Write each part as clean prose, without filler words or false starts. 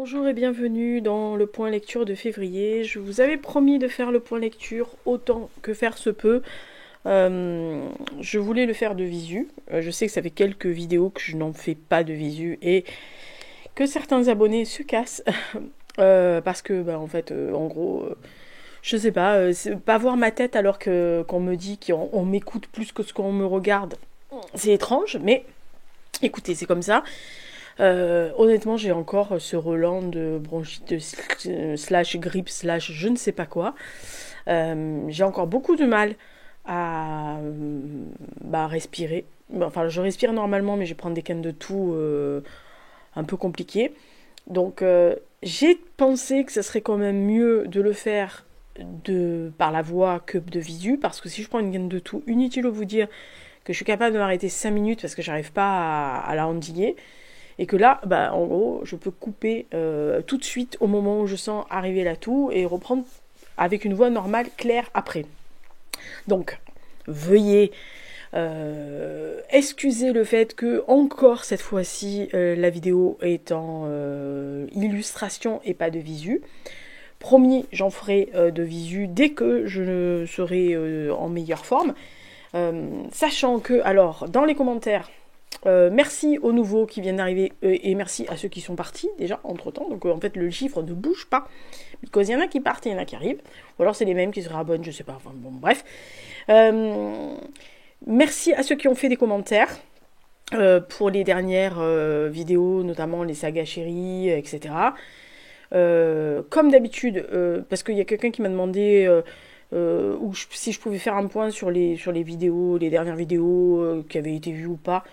Bonjour et bienvenue dans le point lecture de février. Je vous avais promis de faire le point lecture autant que faire se peut. Je voulais le faire de visu. Je sais que ça fait quelques vidéos que je n'en fais pas de visu et que certains abonnés se cassent. Parce que, en fait, en gros, je sais pas, c'est pas voir ma tête alors qu'on me dit qu'on m'écoute plus que ce qu'on me regarde. C'est étrange, mais écoutez, c'est comme ça. Honnêtement, j'ai encore ce relent de bronchite slash grippe slash je ne sais pas quoi. J'ai encore beaucoup de mal à respirer. Enfin, je respire normalement, mais je vais prendre des cannes de toux un peu compliquées. Donc, j'ai pensé que ça serait quand même mieux de le faire par la voix que de visu, parce que si je prends une canne de toux, inutile de vous dire que je suis capable de m'arrêter 5 minutes parce que j'arrive pas à la endiguer. Et que là, en gros, je peux couper tout de suite au moment où je sens arriver la toux et reprendre avec une voix normale, claire après. Donc, veuillez excuser le fait que, encore cette fois-ci, la vidéo est en illustration et pas de visu. Promis, j'en ferai de visu dès que je serai en meilleure forme. Sachant que, alors, dans les commentaires, merci aux nouveaux qui viennent d'arriver et merci à ceux qui sont partis déjà entre temps. Donc en fait le chiffre ne bouge pas. Parce qu'il y en a qui partent et il y en a qui arrivent. Ou alors c'est les mêmes qui se réabonnent, je sais pas. Enfin, bon, bref. Merci à ceux qui ont fait des commentaires pour les dernières vidéos, notamment les sagas chéries, etc. Comme d'habitude, parce qu'il y a quelqu'un qui m'a demandé si je pouvais faire un point sur les vidéos, les dernières vidéos qui avaient été vues ou pas.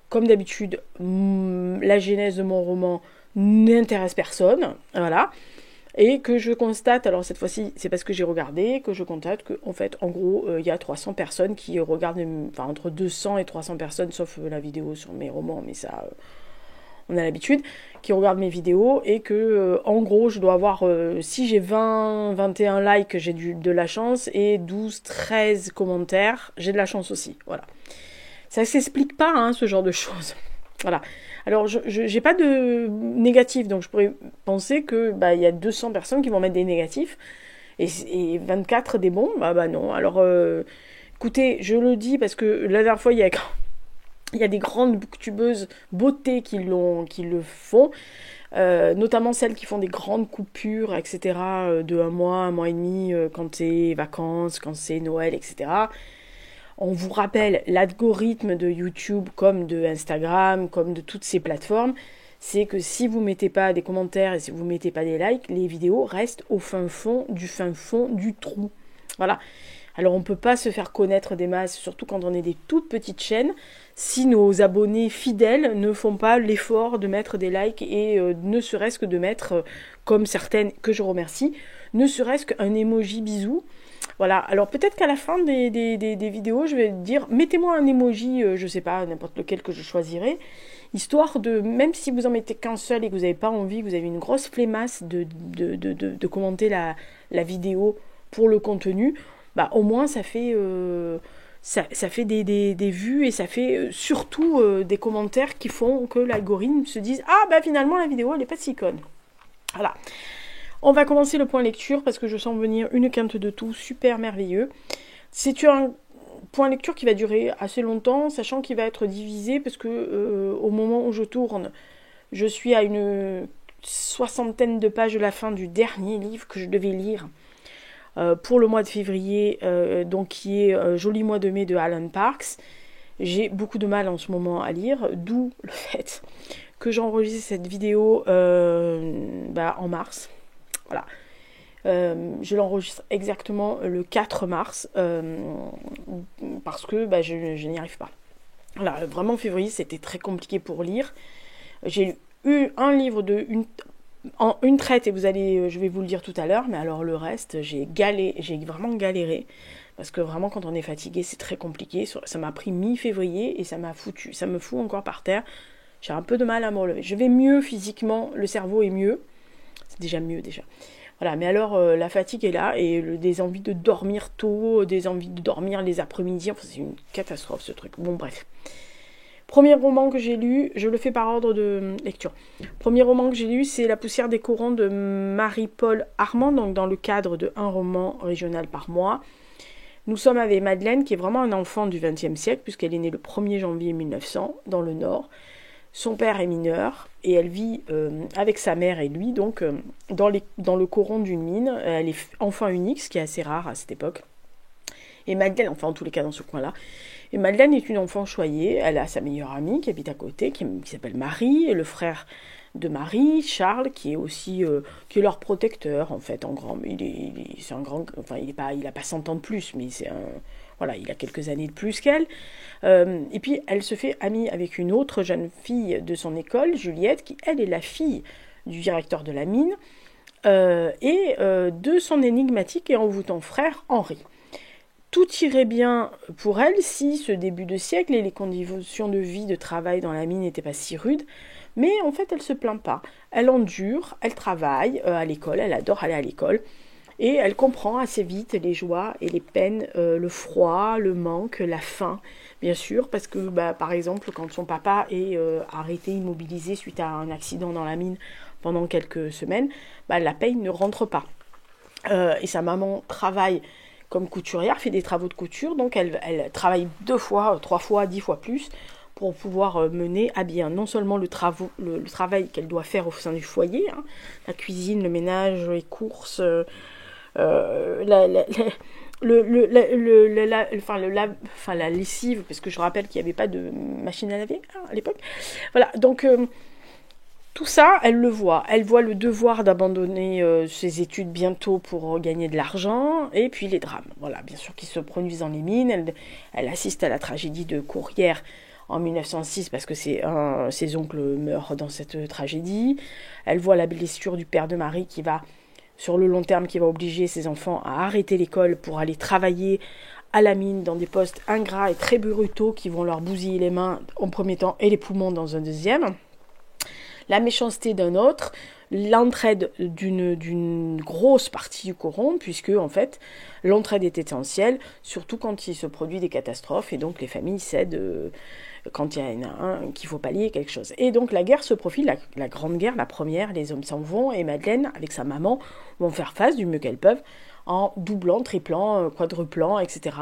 Comme d'habitude, la genèse de mon roman n'intéresse personne, voilà. Et que je constate, alors cette fois-ci, c'est parce que j'ai regardé, que je constate qu'en fait, en gros, il y a 300 personnes qui regardent, enfin entre 200 et 300 personnes, sauf la vidéo sur mes romans, mais ça, on a l'habitude, qui regardent mes vidéos, et que, en gros, je dois avoir, si j'ai 20, 21 likes, j'ai de la chance, et 12, 13 commentaires, j'ai de la chance aussi, voilà. Ça ne s'explique pas, hein, ce genre de choses. Voilà. Alors, je n'ai pas de négatifs, donc je pourrais penser que il y a 200 personnes qui vont mettre des négatifs et 24 des bons. Non. Alors, écoutez, je le dis parce que la dernière fois, il y a des grandes booktubeuses beauté qui le font, notamment celles qui font des grandes coupures, etc., de un mois et demi, quand c'est vacances, quand c'est Noël, etc., On vous rappelle, l'algorithme de YouTube, comme de Instagram, comme de toutes ces plateformes, c'est que si vous ne mettez pas des commentaires et si vous ne mettez pas des likes, les vidéos restent au fin fond du trou. Voilà. Alors on ne peut pas se faire connaître des masses, surtout quand on est des toutes petites chaînes, si nos abonnés fidèles ne font pas l'effort de mettre des likes et ne serait-ce que de mettre, comme certaines que je remercie, ne serait-ce qu'un emoji bisou. Voilà, alors peut-être qu'à la fin des vidéos, je vais dire, mettez-moi un emoji, je sais pas, n'importe lequel que je choisirai, histoire de, même si vous en mettez qu'un seul et que vous n'avez pas envie, que vous avez une grosse flemmasse de commenter la vidéo pour le contenu, au moins ça fait, ça fait des vues et ça fait surtout des commentaires qui font que l'algorithme se dise « Ah, finalement la vidéo elle n'est pas si conne ». Voilà. On va commencer le point lecture parce que je sens venir une quinte de tout super merveilleux. C'est un point lecture qui va durer assez longtemps, sachant qu'il va être divisé parce que au moment où je tourne, je suis à une 60aine de pages de la fin du dernier livre que je devais lire pour le mois de février, donc qui est Joli mois de mai de Alan Parks. J'ai beaucoup de mal en ce moment à lire, d'où le fait que j'enregistre cette vidéo en mars. Voilà. Je l'enregistre exactement le 4 mars parce que je n'y arrive pas. Voilà, vraiment février c'était très compliqué pour lire. J'ai eu un livre en une traite et je vais vous le dire tout à l'heure, mais alors le reste j'ai vraiment galéré parce que vraiment quand on est fatigué c'est très compliqué. Ça m'a pris mi-février et ça me fout encore par terre. J'ai un peu de mal à me relever. Je vais mieux physiquement, le cerveau est mieux. C'est déjà mieux déjà. Voilà, mais alors la fatigue est là et des envies de dormir tôt, des envies de dormir les après-midi, enfin c'est une catastrophe ce truc. Bon bref. Premier roman que j'ai lu, je le fais par ordre de lecture. Premier roman que j'ai lu, c'est La poussière des corons de Marie-Paul Armand, donc dans le cadre de un roman régional par mois. Nous sommes avec Madeleine, qui est vraiment un enfant du XXe siècle, puisqu'elle est née le 1er janvier 1900, dans le Nord. Son père est mineur, et elle vit avec sa mère et lui, donc dans le coron d'une mine. Elle est enfant unique, ce qui est assez rare à cette époque. Et Madeleine, enfin en tous les cas dans ce coin-là. Et Madeleine est une enfant choyée, elle a sa meilleure amie qui habite à côté, qui s'appelle Marie, et le frère de Marie, Charles, qui est aussi qui est leur protecteur en fait, en grand. C'est un grand, enfin il a pas 100 ans de plus, mais c'est un, voilà, il a quelques années de plus qu'elle. Et puis elle se fait amie avec une autre jeune fille de son école, Juliette, qui elle est la fille du directeur de la mine, et de son énigmatique et envoûtant frère Henri. Tout irait bien pour elle si ce début de siècle et les conditions de vie, de travail dans la mine n'étaient pas si rudes. Mais en fait, elle ne se plaint pas. Elle endure, elle travaille à l'école, elle adore aller à l'école. Et elle comprend assez vite les joies et les peines, le froid, le manque, la faim, bien sûr. Parce que, par exemple, quand son papa est arrêté, immobilisé suite à un accident dans la mine pendant quelques semaines, la paye ne rentre pas. Et sa maman travaille comme couturière, fait des travaux de couture, donc elle travaille 2 fois, 3 fois, 10 fois plus pour pouvoir mener à bien non seulement le travail qu'elle doit faire au sein du foyer, hein, la cuisine, le ménage, les courses, la lessive, parce que je rappelle qu'il n'y avait pas de machine à laver à l'époque. Voilà, donc tout ça, elle le voit. Elle voit le devoir d'abandonner ses études bientôt pour gagner de l'argent, et puis les drames. Voilà, bien sûr, qui se produisent dans les mines. Elle assiste à la tragédie de Courrières en 1906 parce que ses oncles meurent dans cette tragédie. Elle voit la blessure du père de Marie qui va, sur le long terme, qui va obliger ses enfants à arrêter l'école pour aller travailler à la mine dans des postes ingrats et très brutaux qui vont leur bousiller les mains en premier temps et les poumons dans un deuxième. La méchanceté d'un autre, l'entraide d'une grosse partie du coron, puisque en fait l'entraide est essentielle, surtout quand il se produit des catastrophes, et donc les familles cèdent quand il y en a un qu'il faut pallier quelque chose. Et donc la guerre se profile, la grande guerre, la première, les hommes s'en vont, et Madeleine, avec sa maman, vont faire face du mieux qu'elles peuvent, en doublant, triplant, quadruplant, etc.,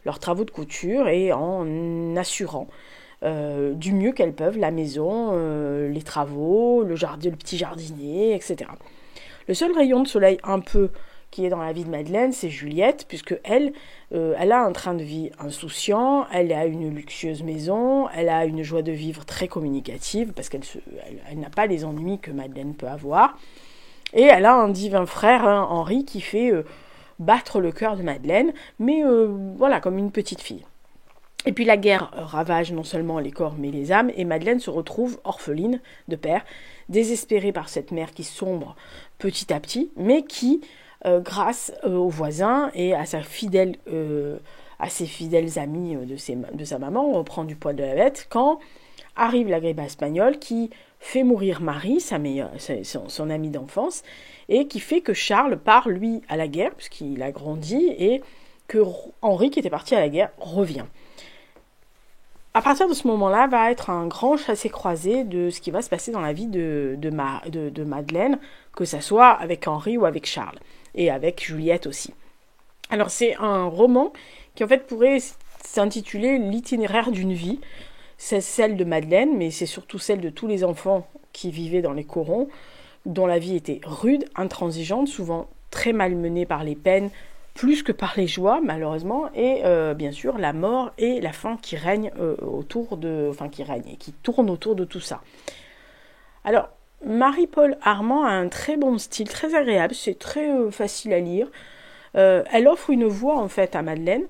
leurs travaux de couture, et en assurant du mieux qu'elles peuvent, la maison, les travaux, le petit jardinier, etc. Le seul rayon de soleil un peu qui est dans la vie de Madeleine, c'est Juliette, puisque elle a un train de vie insouciant, elle a une luxueuse maison, elle a une joie de vivre très communicative, parce qu'elle n'a pas les ennuis que Madeleine peut avoir, et elle a un divin frère, hein, Henri, qui fait battre le cœur de Madeleine, mais voilà, comme une petite fille. Et puis la guerre ravage non seulement les corps mais les âmes, et Madeleine se retrouve orpheline de père, désespérée par cette mère qui sombre petit à petit, mais qui, grâce aux voisins et à ses fidèles amis de sa maman, reprend du poil de la bête, quand arrive la grippe espagnole qui fait mourir Marie, son amie d'enfance, et qui fait que Charles part, lui, à la guerre, puisqu'il a grandi, et que Henri, qui était parti à la guerre, revient. À partir de ce moment-là, va être un grand chassé-croisé de ce qui va se passer dans la vie de Madeleine, que ça soit avec Henri ou avec Charles, et avec Juliette aussi. Alors c'est un roman qui en fait pourrait s'intituler L'itinéraire d'une vie. C'est celle de Madeleine, mais c'est surtout celle de tous les enfants qui vivaient dans les corons, dont la vie était rude, intransigeante, souvent très malmenée par les peines, plus que par les joies, malheureusement, et bien sûr la mort et la faim qui règnent qui tournent autour de tout ça. Alors, Marie-Paul Armand a un très bon style, très agréable, c'est très facile à lire. Elle offre une voix en fait à Madeleine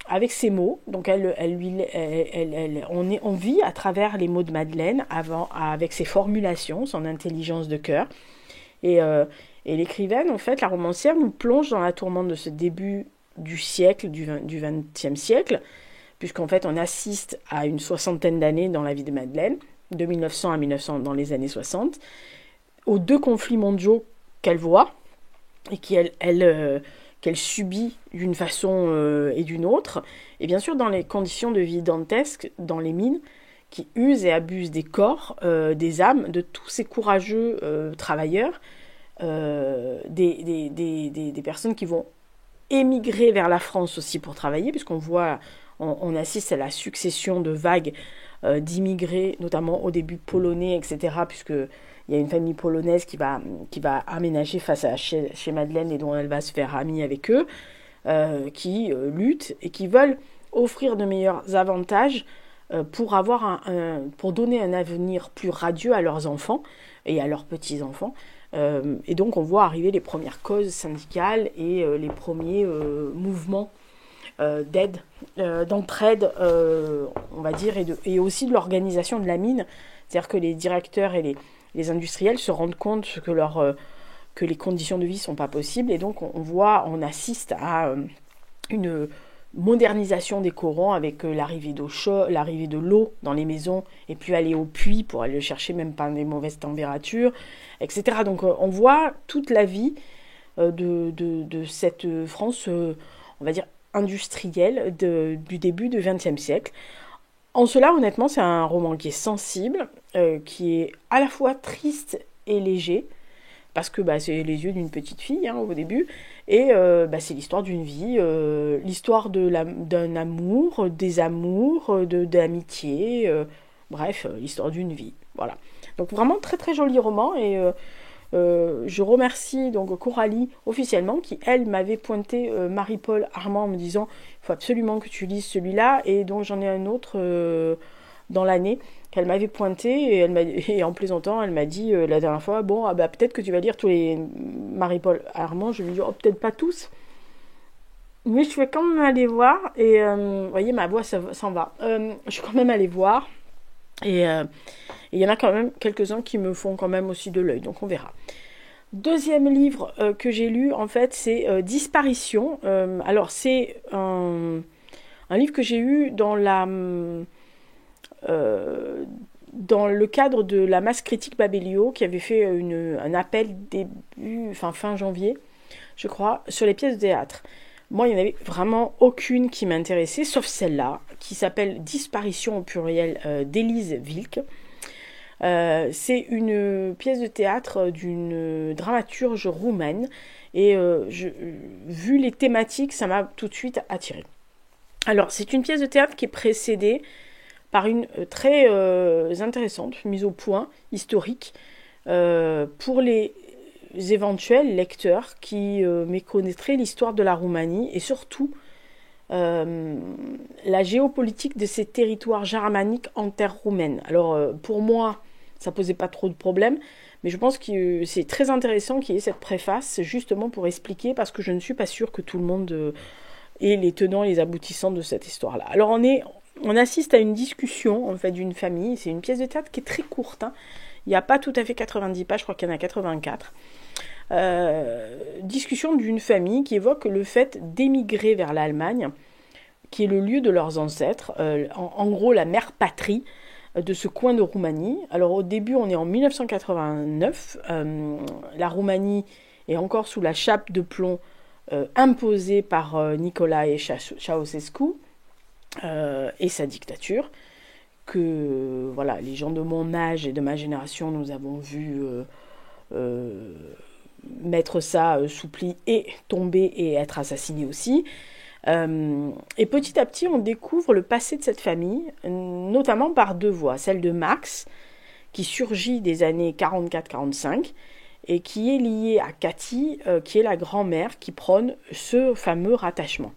avec ses mots, donc on vit à travers les mots de Madeleine avec ses formulations, son intelligence de cœur, et l'écrivaine, en fait, la romancière, nous plonge dans la tourmente de ce début du siècle, du XXe siècle, puisqu'en fait, on assiste à une 60aine d'années dans la vie de Madeleine, de 1900 à 1900 dans les années 60, aux 2 conflits mondiaux qu'elle voit, et qu'elle subit d'une façon et d'une autre. Et bien sûr, dans les conditions de vie dantesques, dans les mines, qui usent et abusent des corps, des âmes, de tous ces courageux travailleurs, des personnes qui vont émigrer vers la France aussi pour travailler, puisqu'on voit, on assiste à la succession de vagues d'immigrés, notamment au début polonais, etc., puisque il y a une famille polonaise qui va aménager face à chez Madeleine et dont elle va se faire amie avec eux, qui luttent et qui veulent offrir de meilleurs avantages pour pour donner un avenir plus radieux à leurs enfants et à leurs petits-enfants. Et donc on voit arriver les premières causes syndicales et les premiers mouvements d'aide, d'entraide, on va dire, et aussi de l'organisation de la mine. C'est-à-dire que les directeurs et les industriels se rendent compte que les conditions de vie ne sont pas possibles, et donc on assiste à une modernisation des corons avec l'arrivée d'eau chaude, l'arrivée de l'eau dans les maisons, et puis aller au puits pour aller le chercher même pas des mauvaises températures, etc. Donc on voit toute la vie de cette France, on va dire, industrielle du début du XXe siècle. En cela, honnêtement, c'est un roman qui est sensible, qui est à la fois triste et léger, parce que c'est les yeux d'une petite fille au début, et c'est l'histoire d'une vie, l'histoire d'un amour, des amours, de l'amitié, bref, l'histoire d'une vie. Voilà. Donc vraiment très très joli roman, et je remercie donc Coralie officiellement qui, elle, m'avait pointé Marie-Paul Armand en me disant il faut absolument que tu lises celui-là, et donc j'en ai un autre dans l'année qu'elle m'avait pointé, et en plaisantant elle m'a dit la dernière fois peut-être que tu vas lire tous les Marie-Paul Armand. Je lui ai dit peut-être pas tous, mais je vais quand même aller voir, et vous voyez ma voix s'en va, je suis quand même allée voir, et il y en a quand même quelques-uns qui me font quand même aussi de l'œil, donc on verra. Deuxième livre que j'ai lu, en fait, c'est Disparition. Alors, c'est un livre que j'ai eu dans le cadre de la Masse Critique Babelio, qui avait fait un appel fin janvier, je crois, sur les pièces de théâtre. Moi, il n'y en avait vraiment aucune qui m'intéressait, sauf celle-là, qui s'appelle Disparition au pluriel d'Élise Wilk. C'est une pièce de théâtre d'une dramaturge roumaine, et vu les thématiques, ça m'a tout de suite attirée. Alors, c'est une pièce de théâtre qui est précédée par une très intéressante mise au point historique pour les éventuels lecteurs qui méconnaîtraient l'histoire de la Roumanie, et surtout la géopolitique de ces territoires germaniques en terre roumaine. Alors pour moi, ça posait pas trop de problèmes, mais je pense que c'est très intéressant qu'il y ait cette préface justement pour expliquer, parce que je ne suis pas sûre que tout le monde ait les tenants et les aboutissants de cette histoire-là. Alors on assiste à une discussion en fait d'une famille. C'est une pièce de théâtre qui est très courte, il n'y a pas tout à fait 90 pages, je crois qu'il y en a 84. Discussion d'une famille qui évoque le fait d'émigrer vers l'Allemagne, qui est le lieu de leurs ancêtres, en gros la mère patrie de ce coin de Roumanie. Alors au début, on est en 1989, la Roumanie est encore sous la chape de plomb imposée par Nicolae Ceausescu et sa dictature, que voilà, les gens de mon âge et de ma génération, nous avons vu mettre ça sous pli et tomber et être assassiné aussi. Et petit à petit, on découvre le passé de cette famille, notamment par deux voix. Celle de Max, qui surgit des années 44-45, et qui est liée à Cathy, qui est la grand-mère qui prône ce fameux rattachement.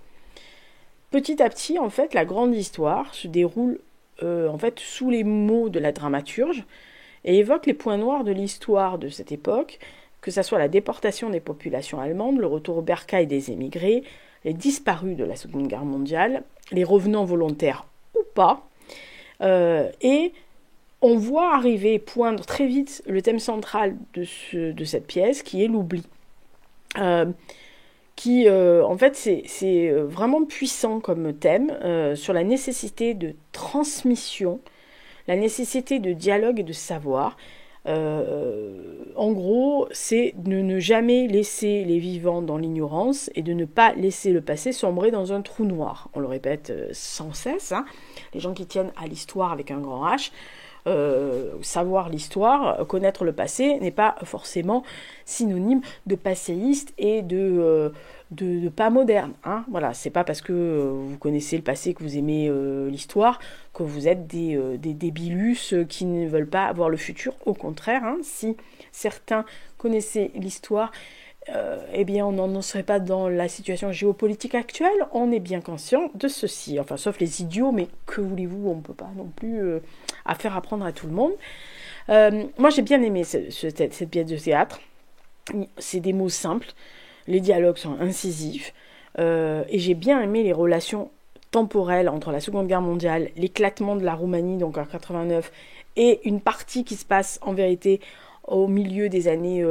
Petit à petit, en fait, la grande histoire se déroule sous les mots de la dramaturge, et évoque les points noirs de l'histoire de cette époque, que ce soit la déportation des populations allemandes, le retour au bercail des émigrés, les disparus de la Seconde Guerre mondiale, les revenants volontaires ou pas, et on voit arriver et poindre très vite le thème central de cette pièce, qui est l'oubli. En fait, c'est vraiment puissant comme thème, sur la nécessité de transmission, la nécessité de dialogue et de savoir, En gros, c'est de ne jamais laisser les vivants dans l'ignorance et de ne pas laisser le passé sombrer dans un trou noir. On le répète sans cesse, hein. Les gens qui tiennent à l'histoire avec un grand H, savoir l'histoire, connaître le passé n'est pas forcément synonyme de passéiste et de pas moderne, hein. Voilà, c'est pas parce que vous connaissez le passé que vous aimez l'histoire que vous êtes des débilus qui ne veulent pas avoir le futur. Au contraire, hein, si certains connaissaient l'histoire, eh bien on n'en serait pas dans la situation géopolitique actuelle. On est bien conscient de ceci, enfin sauf les idiots, mais que voulez-vous, on ne peut pas non plus faire apprendre à tout le monde. Moi j'ai bien aimé cette pièce de théâtre. C'est des mots simples, les dialogues sont incisifs, et j'ai bien aimé les relations temporelles entre la Seconde Guerre mondiale, l'éclatement de la Roumanie, donc en 89, et une partie qui se passe en vérité au milieu des années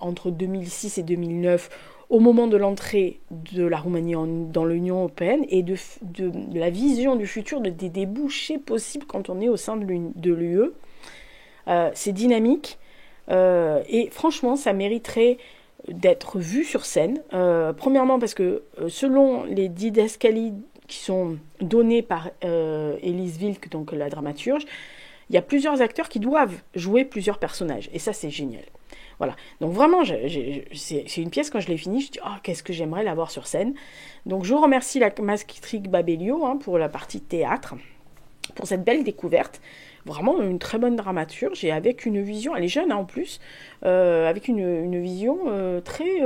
entre 2006 et 2009, au moment de l'entrée de la Roumanie dans l'Union européenne, et de la vision du futur, des débouchés possibles quand on est au sein de l'UE. C'est dynamique, et franchement, ça mériterait d'être vu sur scène. Premièrement parce que selon les didascalies qui sont données par Elise Wilk, donc la dramaturge, il y a plusieurs acteurs qui doivent jouer plusieurs personnages. Et ça, c'est génial. Voilà. Donc vraiment, c'est une pièce, quand je l'ai finie, je dis, oh, qu'est-ce que j'aimerais la voir sur scène. Donc je remercie la Maastricht Babelio pour la partie théâtre, pour cette belle découverte. Vraiment une très bonne dramaturge et avec une vision, elle est jeune hein, en plus, avec une vision très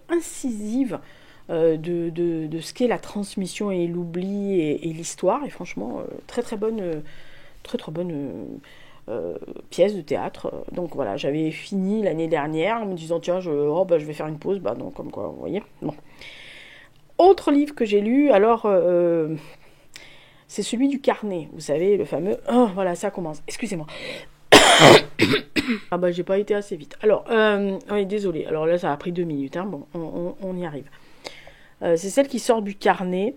incisive de ce qu'est la transmission et l'oubli et l'histoire. Et franchement, très très bonne pièce de théâtre. Donc voilà, j'avais fini l'année dernière en me disant tiens, je vais faire une pause. Bah non, comme quoi, vous voyez. Bon. Autre livre que j'ai lu, alors c'est celui du carnet, vous savez, le fameux... Oh, voilà, ça commence. Excusez-moi. Ah bah, j'ai pas été assez vite. Alors, oui, désolé. Alors là, ça a pris 2 minutes. Hein. Bon, on y arrive. C'est celle qui sort du carnet,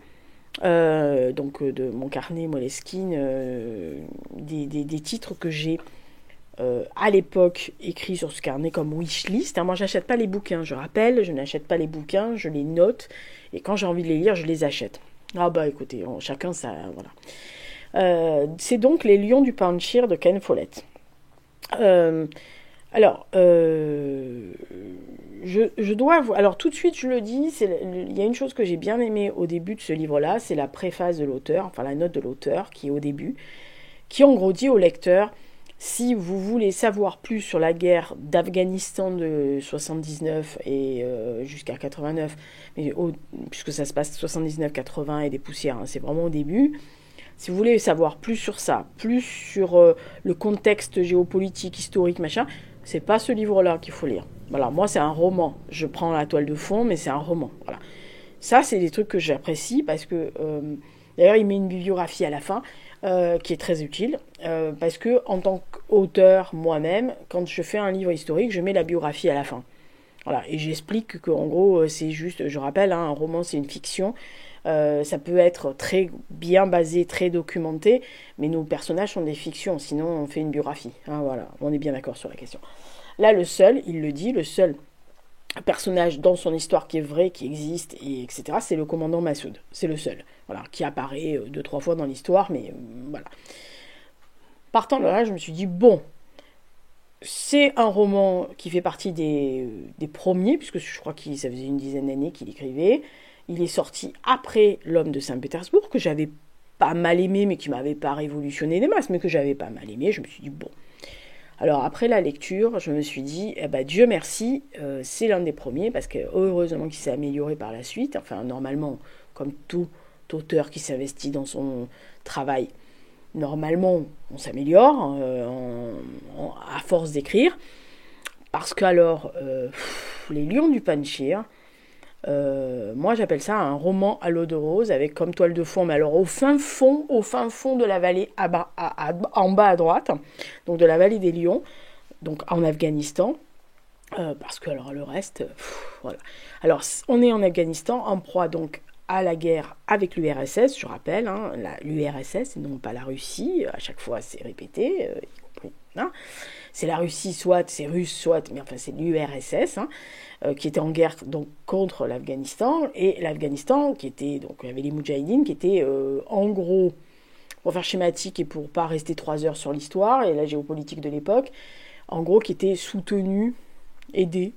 donc de mon carnet Moleskine, des titres que j'ai à l'époque écrits sur ce carnet comme wishlist. Hein. Moi, j'achète pas les bouquins, je rappelle, je n'achète pas les bouquins, je les note, et quand j'ai envie de les lire, je les achète. Ah bah écoutez, chacun ça, voilà. C'est donc Les Lions du Panchir de Ken Follett. Alors, je dois... Alors tout de suite, je le dis, il y a une chose que j'ai bien aimée au début de ce livre-là, c'est la préface de l'auteur, enfin la note de l'auteur qui est au début, qui en gros dit au lecteur, si vous voulez savoir plus sur la guerre d'Afghanistan de 79 et jusqu'à 89, mais puisque ça se passe 79-80 et des poussières, hein, c'est vraiment au début. Si vous voulez savoir plus sur ça, plus sur le contexte géopolitique, historique, machin, c'est pas ce livre-là qu'il faut lire. Voilà, moi c'est un roman. Je prends la toile de fond, mais c'est un roman. Voilà. Ça, c'est des trucs que j'apprécie parce que, d'ailleurs, il met une bibliographie à la fin qui est très utile parce que en tant qu'auteur moi-même, quand je fais un livre historique, je mets la biographie à la fin. Voilà, et j'explique qu'en gros, c'est juste, je rappelle, hein, un roman c'est une fiction. Ça peut être très bien basé, très documenté, mais nos personnages sont des fictions, sinon on fait une biographie. Hein, voilà, on est bien d'accord sur la question. Là, le seul, il le dit, le seul personnage dans son histoire qui est vrai, qui existe, et etc., c'est le commandant Massoud. C'est le seul, voilà, qui apparaît 2-3 fois dans l'histoire, mais voilà. Partant de là, je me suis dit, bon, c'est un roman qui fait partie des premiers, puisque je crois que ça faisait une dizaine d'années qu'il écrivait. Il est sorti après L'Homme de Saint-Pétersbourg, que j'avais pas mal aimé, mais qui m'avait pas révolutionné des masses, mais que j'avais pas mal aimé. Je me suis dit, bon. Alors après la lecture, je me suis dit, eh ben, Dieu merci, c'est l'un des premiers, parce que heureusement qu'il s'est amélioré par la suite. Enfin, normalement, comme tout auteur qui s'investit dans son travail, normalement, on s'améliore à force d'écrire. Parce que alors, Les Lions du Panchir, moi j'appelle ça un roman à l'eau de rose avec comme toile de fond, mais alors au fin fond de la vallée en bas à droite, donc de la vallée des Lions, donc en Afghanistan, parce que alors le reste, voilà. Alors on est en Afghanistan en proie donc à la guerre avec l'URSS, je rappelle, hein, l'URSS et non pas la Russie, à chaque fois c'est répété, y compris hein. C'est la Russie, soit, c'est russe, soit, mais enfin c'est l'URSS, hein, qui était en guerre donc contre l'Afghanistan, et l'Afghanistan qui était, donc il y avait les Moudjahidines qui étaient en gros, pour faire schématique et pour pas rester 3 heures sur l'histoire et la géopolitique de l'époque, en gros qui étaient soutenus, aidés,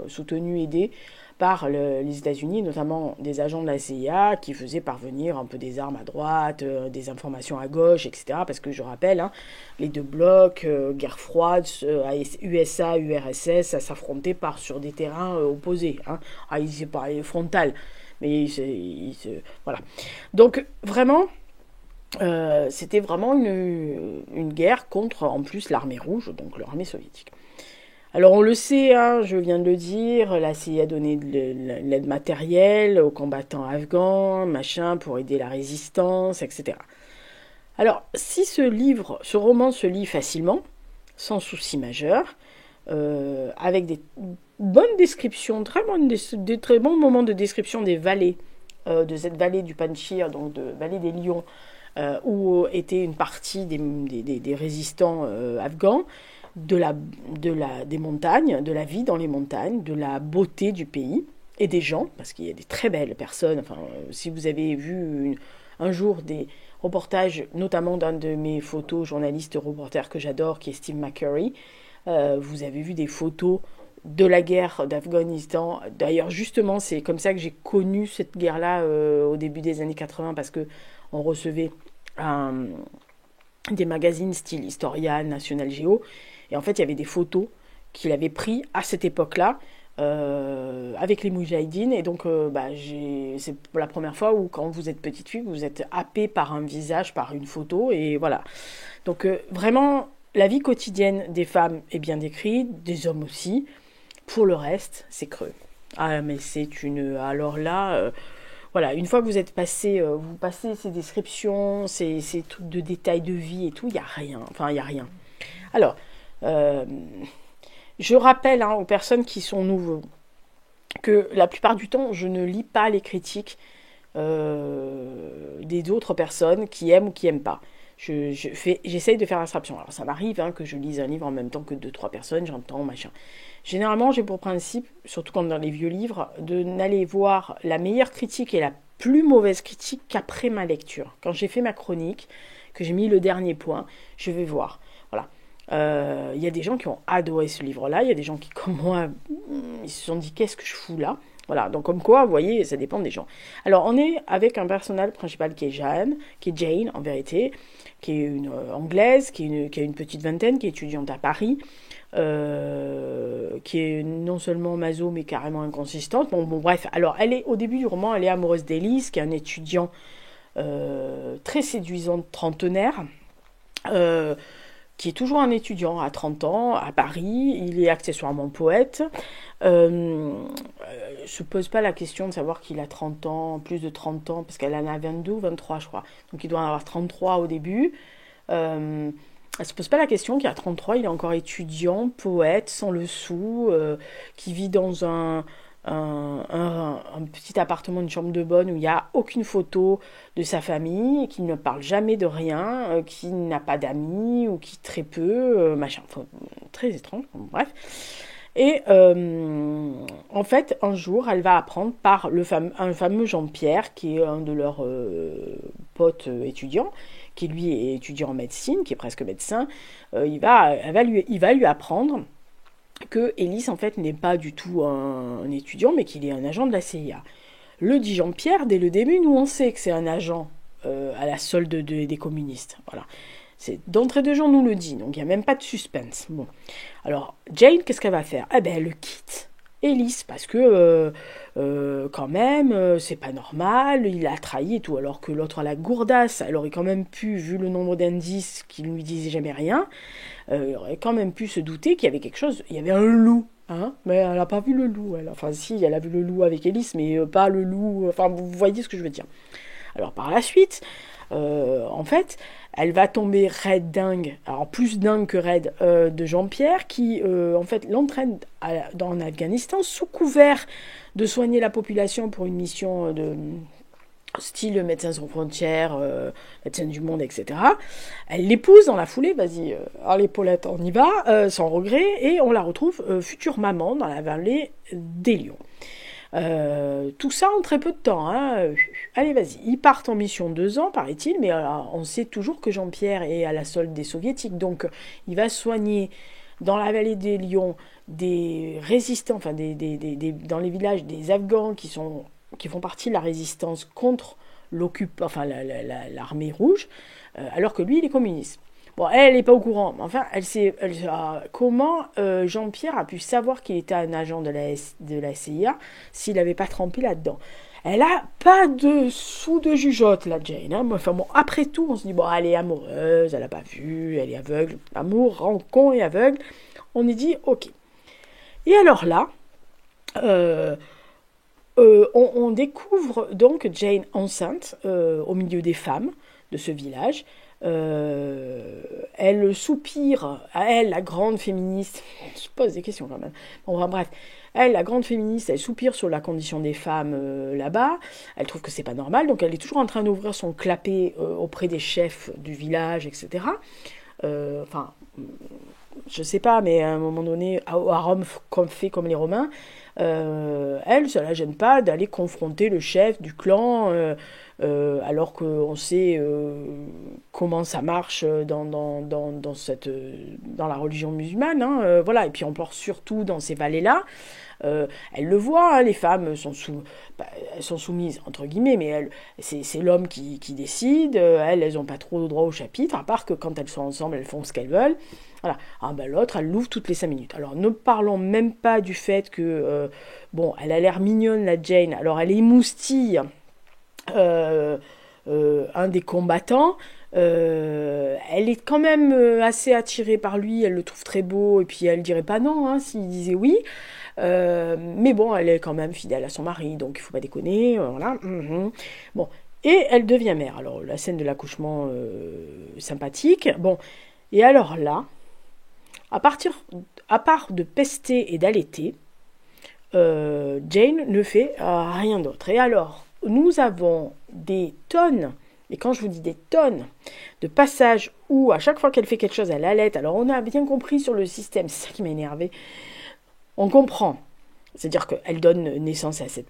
soutenus, aidés par les États-Unis, notamment des agents de la CIA qui faisaient parvenir un peu des armes à droite, des informations à gauche, etc. Parce que je rappelle, hein, les deux blocs, guerre froide, USA, URSS, ça s'affrontait sur des terrains opposés. Hein. Ah, ils s'est pas frontal, mais voilà. Donc vraiment, c'était vraiment une guerre contre, en plus, l'armée rouge, donc l'armée soviétique. Alors on le sait, hein, je viens de le dire, la CIA a donné de l'aide matérielle aux combattants afghans, machin, pour aider la résistance, etc. Alors si ce roman se lit facilement, sans souci majeur, avec des bonnes descriptions, des très bons moments de description des vallées, de cette vallée du Panjshir, donc de vallée des Lions, où était une partie des résistants afghans, des montagnes, de la vie dans les montagnes, de la beauté du pays et des gens, parce qu'il y a des très belles personnes. Enfin, si vous avez vu un jour des reportages, notamment d'un de mes journalistes reporters que j'adore, qui est Steve McCurry, vous avez vu des photos de la guerre d'Afghanistan. D'ailleurs, justement, c'est comme ça que j'ai connu cette guerre-là au début des années 80, parce que on recevait des magazines style Historia, National Geo, et en fait, il y avait des photos qu'il avait prises à cette époque-là avec les Moudjahidines. Et donc, c'est la première fois où, quand vous êtes petite fille, vous êtes happée par un visage, par une photo. Et voilà. Donc, vraiment, la vie quotidienne des femmes est bien décrite, des hommes aussi. Pour le reste, c'est creux. Ah, mais c'est une... Alors là... Voilà, une fois que vous êtes vous passez ces descriptions, ces trucs de détails de vie et tout, il n'y a rien. Enfin, il n'y a rien. Alors, je rappelle aux personnes qui sont nouveaux que la plupart du temps, je ne lis pas les critiques des autres personnes qui aiment ou qui n'aiment pas. J'essaye de faire abstraction. Alors, ça m'arrive que je lise un livre en même temps que 2-3 personnes, j'entends, machin. Généralement, j'ai pour principe, surtout quand dans les vieux livres, de n'aller voir la meilleure critique et la plus mauvaise critique qu'après ma lecture. Quand j'ai fait ma chronique, que j'ai mis le dernier point, je vais voir. Voilà. Y a des gens qui ont adoré ce livre-là, il y a des gens qui, comme moi, ils se sont dit « qu'est-ce que je fous là ?» Voilà, donc comme quoi, vous voyez, ça dépend des gens. Alors, on est avec un personnage principal qui est Jane en vérité, qui est une Anglaise, qui a une petite vingtaine, qui est étudiante à Paris, qui est non seulement maso, mais carrément inconsistante. Bon, bref, alors, au début du roman, elle est amoureuse d'Ellis, qui est un étudiant très séduisant, trentenaire, qui est toujours un étudiant à 30 ans, à Paris. Il est accessoirement poète. Je ne pose pas la question de savoir qu'il a 30 ans, plus de 30 ans, parce qu'elle en a 22 ou 23, je crois. Donc il doit en avoir 33 au début. Elle ne se pose pas la question qu'à 33, il est encore étudiant, poète, sans le sou, qui vit dans un petit appartement, une chambre de bonne où il n'y a aucune photo de sa famille, qui ne parle jamais de rien, qui n'a pas d'amis, ou qui très peu, machin. Enfin, très étrange, bref. Et en fait, un jour, elle va apprendre par un fameux Jean-Pierre, qui est un de leurs potes étudiants, qui lui est étudiant en médecine, qui est presque médecin. Il va lui apprendre que Ellis, en fait, n'est pas du tout un étudiant, mais qu'il est un agent de la CIA. Le dit Jean-Pierre, dès le début, nous on sait que c'est un agent à la solde des communistes. Voilà. C'est d'entrée de jeu, on nous le dit, donc il n'y a même pas de suspense. Bon. Alors, Jane, qu'est-ce qu'elle va faire ? Eh ben, elle quitte Ellis, parce que, quand même, c'est pas normal, il a trahi et tout, alors que l'autre a la gourdasse, elle aurait quand même pu, vu le nombre d'indices qui ne lui disaient jamais rien, elle aurait quand même pu se douter qu'il y avait quelque chose, il y avait un loup, hein, mais elle n'a pas vu le loup, elle. Enfin si, elle a vu le loup avec Ellis, mais pas le loup, enfin vous voyez ce que je veux dire. Alors par la suite, en fait, elle va tomber raide dingue, alors plus dingue que raide, de Jean-Pierre, qui en fait l'entraîne en Afghanistan sous couvert de soigner la population pour une mission style Médecins sans frontières, Médecins du monde, etc. Elle l'épouse dans la foulée, vas-y, allez Paulette, on y va, sans regret, et on la retrouve future maman dans la vallée des lions. Tout ça en très peu de temps. Hein. Allez, vas-y. Ils partent en mission 2 ans, paraît-il, mais on sait toujours que Jean-Pierre est à la solde des soviétiques, donc il va soigner dans la vallée des lions des résistants, enfin dans les villages des Afghans qui font partie de la résistance contre l'armée rouge, alors que lui, il est communiste. Bon, elle n'est pas au courant, mais enfin, comment Jean-Pierre a pu savoir qu'il était un agent de la CIA s'il n'avait pas trempé là-dedans. Elle a pas de sous de jugeote, la Jane. Hein. Enfin bon, après tout, on se dit, bon, elle est amoureuse, elle n'a pas vu, elle est aveugle. Amour rend con et aveugle. On y dit, ok. Et alors là, on découvre donc Jane enceinte au milieu des femmes de ce village. Elle soupire, à elle, la grande féministe, je pose des questions quand même, bon, bref, elle, la grande féministe, elle soupire sur la condition des femmes là-bas, elle trouve que c'est pas normal, donc elle est toujours en train d'ouvrir son clapet auprès des chefs du village, etc. Enfin, je sais pas, mais à un moment donné, à Rome, fait comme les Romains, elle, ça la gêne pas d'aller confronter le chef du clan, alors qu'on sait comment ça marche dans la religion musulmane. Hein, voilà. Et puis on pleure surtout dans ces vallées-là. Elle le voit, hein, les femmes elles sont soumises, entre guillemets, mais c'est l'homme qui décide. Elles n'ont pas trop droit au chapitre, à part que quand elles sont ensemble, elles font ce qu'elles veulent. Voilà. Ah ben l'autre, elle l'ouvre toutes les 5 minutes. Alors ne parlons même pas du fait que, bon, elle a l'air mignonne, la Jane. Alors elle émoustille un des combattants. Elle est quand même assez attirée par lui, elle le trouve très beau, et puis elle dirait pas non hein, s'il disait oui. Mais bon, elle est quand même fidèle à son mari, donc il faut pas déconner, voilà. Bon, et elle devient mère. Alors la scène de l'accouchement sympathique. Bon, et alors là, à part de pester et d'allaiter, Jane ne fait rien d'autre. Et alors, nous avons des tonnes, et quand je vous dis des tonnes, de passages où à chaque fois qu'elle fait quelque chose, elle allaite. Alors on a bien compris sur le système, c'est ça qui m'a énervé. On comprend. C'est-à-dire qu'elle donne naissance à sa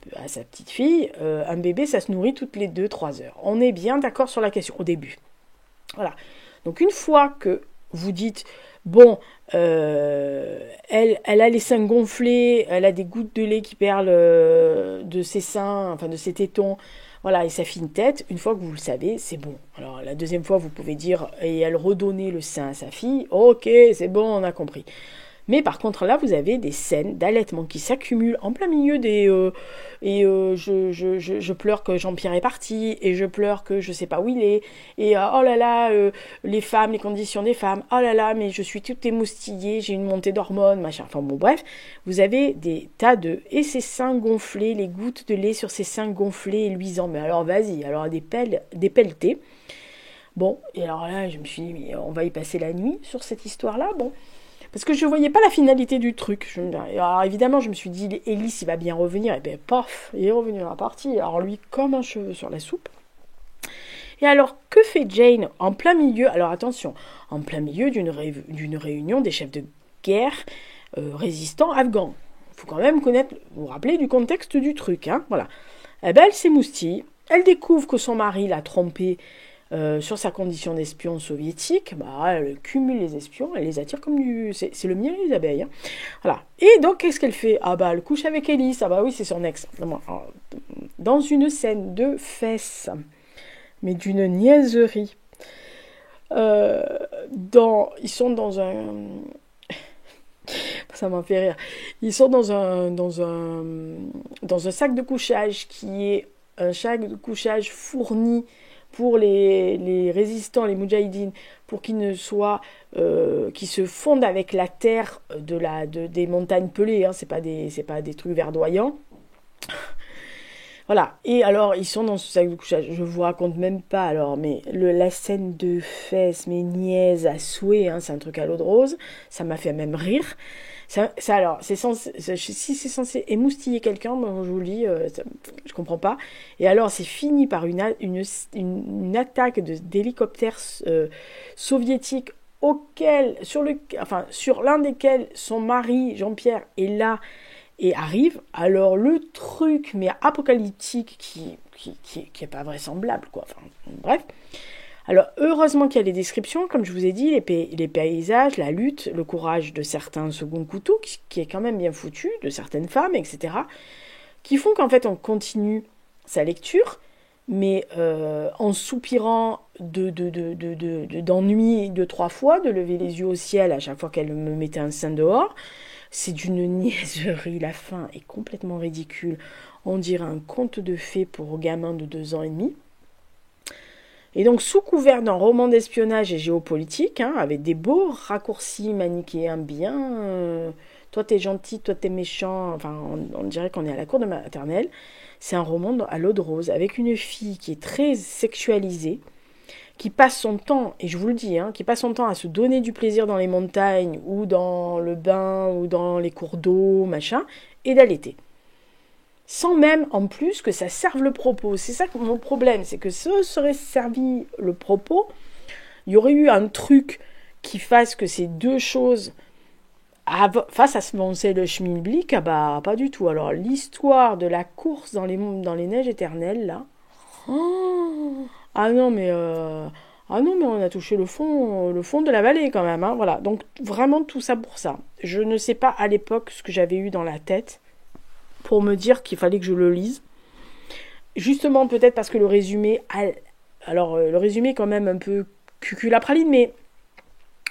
petite fille. Un bébé, ça se nourrit toutes les 2-3 heures. On est bien d'accord sur la question, au début. Voilà. Donc une fois que vous dites, bon, elle a les seins gonflés, elle a des gouttes de lait qui perlent de ses seins, enfin de ses tétons, voilà, et sa fine tête, une fois que vous le savez, c'est bon. Alors la deuxième fois, vous pouvez dire, et elle redonnait le sein à sa fille, ok, c'est bon, on a compris. Mais par contre, là, vous avez des scènes d'allaitement qui s'accumulent en plein milieu je pleure que Jean-Pierre est parti, et je pleure que je sais pas où il est, et oh là là, les femmes, les conditions des femmes, oh là là, mais je suis toute émoustillée, j'ai une montée d'hormones, machin. Enfin bon, bref, vous avez des tas de... Et ses seins gonflés, les gouttes de lait sur ses seins gonflés et luisants. Mais alors, vas-y, alors des pelletés. Bon, et alors là, je me suis dit, mais on va y passer la nuit sur cette histoire-là, bon... Parce que je ne voyais pas la finalité du truc. Alors évidemment, je me suis dit, Ellis, il va bien revenir. Et bien, paf, il est revenu à la partie. Alors lui, comme un cheveu sur la soupe. Et alors, que fait Jane en plein milieu? Alors attention, en plein milieu d'une réunion des chefs de guerre résistants afghans. Il faut quand même vous rappeler du contexte du truc. Hein, voilà. Eh ben, elle s'émoustille. Elle découvre que son mari l'a trompée sur sa condition d'espion soviétique. Bah, elle cumule les espions, elle les attire comme du... C'est le miel et les abeilles. Hein. Voilà. Et donc, qu'est-ce qu'elle fait? Ah bah, elle couche avec Ellis. Ah bah oui, c'est son ex. Dans une scène de fesses, mais d'une niaiserie. Ils sont dans un... Ça m'a fait rire. Ils sont dans un sac de couchage qui est un sac de couchage fourni pour les résistants, les moudjahidines, pour qu'ils qu'ils se fondent avec la terre des montagnes pelées, hein, c'est pas des trucs verdoyants. Voilà. Et alors, ils sont dans ce sac de couchage. Je vous raconte même pas, alors, mais la scène de fesses, mes niaises à souhait, hein, c'est un truc à l'eau de rose. Ça m'a fait même rire. Alors, si c'est censé émoustiller quelqu'un, moi, je vous le dis, je comprends pas. Et alors, c'est fini par une attaque d'hélicoptères soviétiques sur l'un desquels son mari, Jean-Pierre, est là et arrive. Alors, le truc, mais apocalyptique, qui est pas vraisemblable, quoi. Enfin, bref. Alors, heureusement qu'il y a les descriptions, comme je vous ai dit, les paysages, la lutte, le courage de certains second couteaux, qui est quand même bien foutu, de certaines femmes, etc., qui font qu'en fait, on continue sa lecture, mais en soupirant d'ennui 2-3 fois, de lever les yeux au ciel à chaque fois qu'elle me mettait un sein dehors. C'est d'une niaiserie, la fin est complètement ridicule. On dirait un conte de fées pour gamins de 2 ans et demi. Et donc, sous couvert d'un roman d'espionnage et géopolitique, hein, avec des beaux raccourcis manichéens bien... toi t'es gentil, toi t'es méchant, enfin, on dirait qu'on est à la cour de maternelle. C'est un roman à l'eau de rose, avec une fille qui est très sexualisée, qui passe son temps, et je vous le dis, hein, qui passe son temps à se donner du plaisir dans les montagnes, ou dans le bain, ou dans les cours d'eau, machin, et d'allaiter. Sans même, en plus, que ça serve le propos. C'est ça mon problème, c'est que si ça serait servi le propos, il y aurait eu un truc qui fasse que ces deux choses face à ce Monseigneur le Schmilblick, ah bah pas du tout. Alors l'histoire de la course dans les neiges éternelles là, ah non mais on a touché le fond de la vallée quand même, hein, voilà. Donc vraiment tout ça pour ça. Je ne sais pas à l'époque ce que j'avais eu dans la tête pour me dire qu'il fallait que je le lise. Justement peut-être parce que le résumé, le résumé est quand même un peu cuculapraline, mais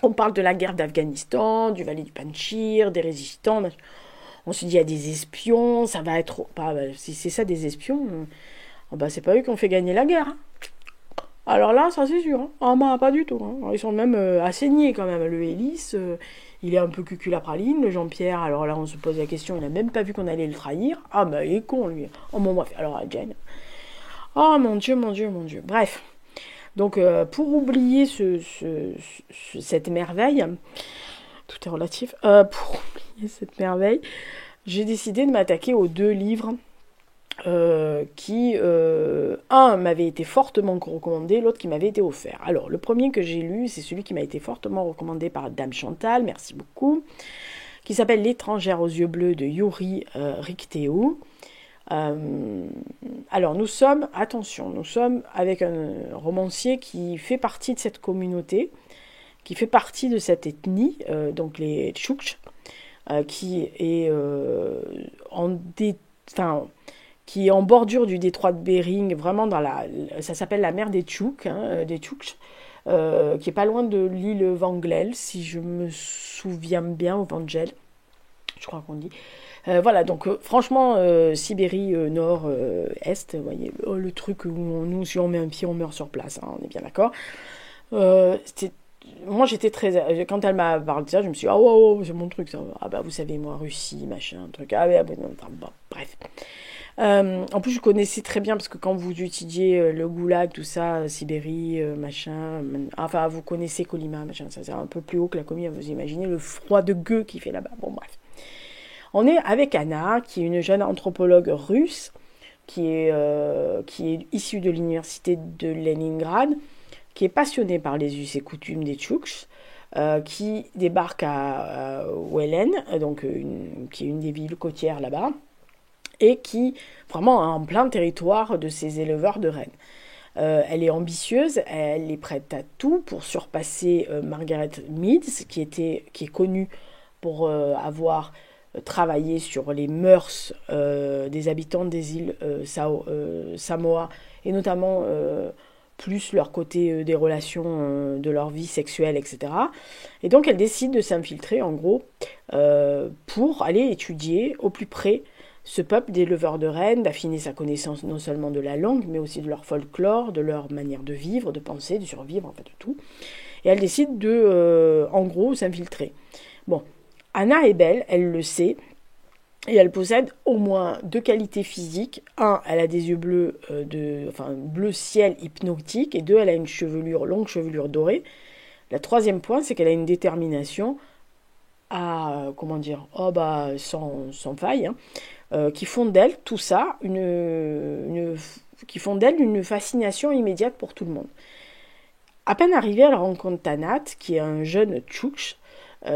on parle de la guerre d'Afghanistan, du Valais du Panjshir, des résistants. On se dit, il y a des espions, ça va être... si c'est ça, des espions, c'est pas eux qui ont fait gagner la guerre. Hein. Alors là, ça c'est sûr. Hein. Ah bah, pas du tout. Hein. Ils sont même assaignés quand même. Le Hélice, il est un peu cuculapraline. Le Jean-Pierre, alors là, on se pose la question, il n'a même pas vu qu'on allait le trahir. Ah bah, il est con, lui. Oh bon, bref. Alors, Jane. Oh mon Dieu, mon Dieu, mon Dieu. Bref. Donc, pour oublier cette merveille, tout est relatif, pour oublier cette merveille, j'ai décidé de m'attaquer aux 2 livres qui, un m'avait été fortement recommandé, l'autre qui m'avait été offert. Alors, le premier que j'ai lu, c'est celui qui m'a été fortement recommandé par Dame Chantal, merci beaucoup, qui s'appelle L'étrangère aux yeux bleus de Yuri Ricteu. Alors nous sommes avec un romancier qui fait partie de cette communauté, qui fait partie de cette ethnie, donc les Tchouktches, qui est qui est en bordure du détroit de Bering, vraiment ça s'appelle la mer des Tchouks, hein, des Tchouktches, qui est pas loin de l'île Vanglel, si je me souviens bien, ou Vangel, je crois qu'on dit. Voilà, donc franchement, Sibérie nord-est, vous voyez, le truc où nous, si on met un pied, on meurt sur place, hein, on est bien d'accord. Moi, j'étais très... Quand elle m'a parlé de ça, je me suis dit, ah ouais, c'est mon truc, ça. Ah bah, vous savez, moi, Russie, machin, truc, ah ouais, non, bon, bref. En plus, je connaissais très bien, parce que quand vous étudiez le goulag, tout ça, Sibérie, machin, enfin, vous connaissez Colima, machin, ça c'est un peu plus haut que la Comie, vous imaginez le froid de gueux qu'il fait là-bas, bon, bref. On est avec Anna, qui est une jeune anthropologue russe, qui est issue de l'université de Leningrad, qui est passionnée par les us et coutumes des Tchouktches, qui débarque à Welen, donc qui est une des villes côtières là-bas, et qui, vraiment, en plein territoire de ces éleveurs de rennes. Elle est ambitieuse, elle est prête à tout pour surpasser Margaret Meads, qui est connue pour avoir travaillé sur les mœurs des habitants des îles Samoa, et notamment plus leur côté des relations de leur vie sexuelle, etc. Et donc elle décide de s'infiltrer, en gros, pour aller étudier au plus près ce peuple d'éleveurs de rennes, d'affiner sa connaissance non seulement de la langue, mais aussi de leur folklore, de leur manière de vivre, de penser, de survivre, en fait, de tout. Et elle décide de, en gros, s'infiltrer. Bon, Anna est belle, elle le sait, Et elle possède au moins 2 qualités physiques. Un, elle a des yeux bleus, bleu ciel hypnotique. Et deux, elle a une longue chevelure dorée. La troisième point, c'est qu'elle a une détermination à, sans faille, hein, qui font d'elle, tout ça, qui font d'elle une fascination immédiate pour tout le monde. À peine arrivée, elle rencontre Tanat, qui est un jeune Tchouktch,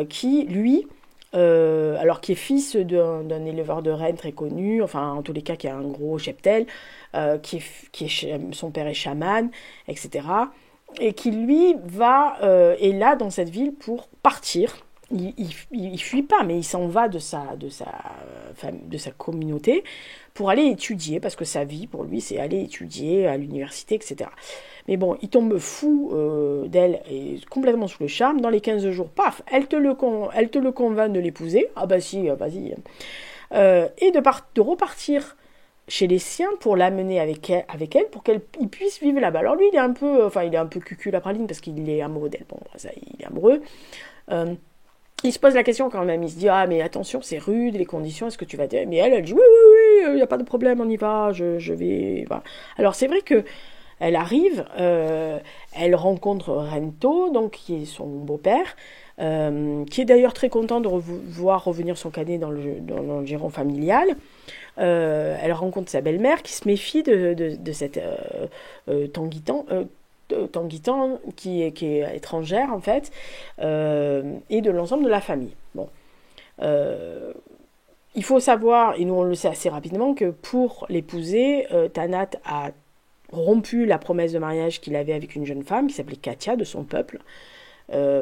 qui, lui, qui est fils d'un éleveur de rennes très connu, enfin, en tous les cas, qui a un gros cheptel, son père est chaman, etc. Et qui, lui, est là, dans cette ville, pour partir. Il fuit pas, mais il s'en va de sa communauté pour aller étudier, parce que sa vie, pour lui, c'est aller étudier à l'université, etc. Mais bon, il tombe fou d'elle et complètement sous le charme. Dans les 15 jours, paf, elle te le convainc de l'épouser. Ah bah si, vas-y. Et de repartir chez les siens pour l'amener avec elle pour qu'elle puisse vivre là-bas. Alors lui, il est un peu cucul à praline parce qu'il est amoureux d'elle. Bon, ça, il est amoureux. Il se pose la question quand même, il se dit « Ah, mais attention, c'est rude, les conditions, est-ce que tu vas dire ?» Mais elle dit « Oui, il n'y a pas de problème, on y va, je vais... » Voilà. Alors, c'est vrai que elle arrive, elle rencontre Rento, donc qui est son beau-père, qui est d'ailleurs très content de voir revenir son cadet dans le giron familial. Elle rencontre sa belle-mère qui se méfie de cette Tanguy qui est étrangère en fait, et de l'ensemble de la famille. Bon. Il faut savoir, et nous on le sait assez rapidement, que pour l'épouser, Tanat a rompu la promesse de mariage qu'il avait avec une jeune femme qui s'appelait Katia, de son peuple,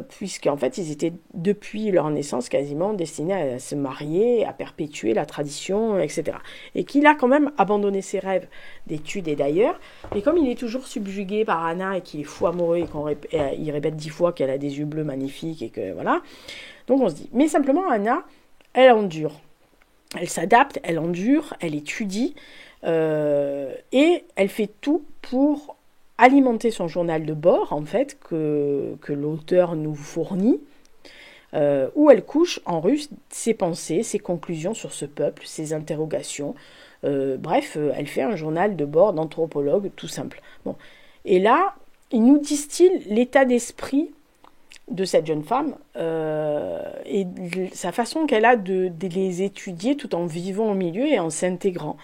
puisqu'en fait ils étaient depuis leur naissance quasiment destinés à se marier, à perpétuer la tradition, etc. Et qu'il a quand même abandonné ses rêves d'études et d'ailleurs, et comme il est toujours subjugué par Anna et qu'il est fou amoureux et il répète 10 fois qu'elle a des yeux bleus magnifiques et que voilà, donc on se dit, mais simplement Anna, elle endure, elle s'adapte, elle endure, elle étudie, et elle fait tout pour alimenter son journal de bord, en fait, que l'auteur nous fournit, où elle couche en russe ses pensées, ses conclusions sur ce peuple, ses interrogations. Elle fait un journal de bord d'anthropologue tout simple. Bon. Et là, il nous distille l'état d'esprit de cette jeune femme et sa façon qu'elle a de les étudier tout en vivant au milieu et en s'intégrant.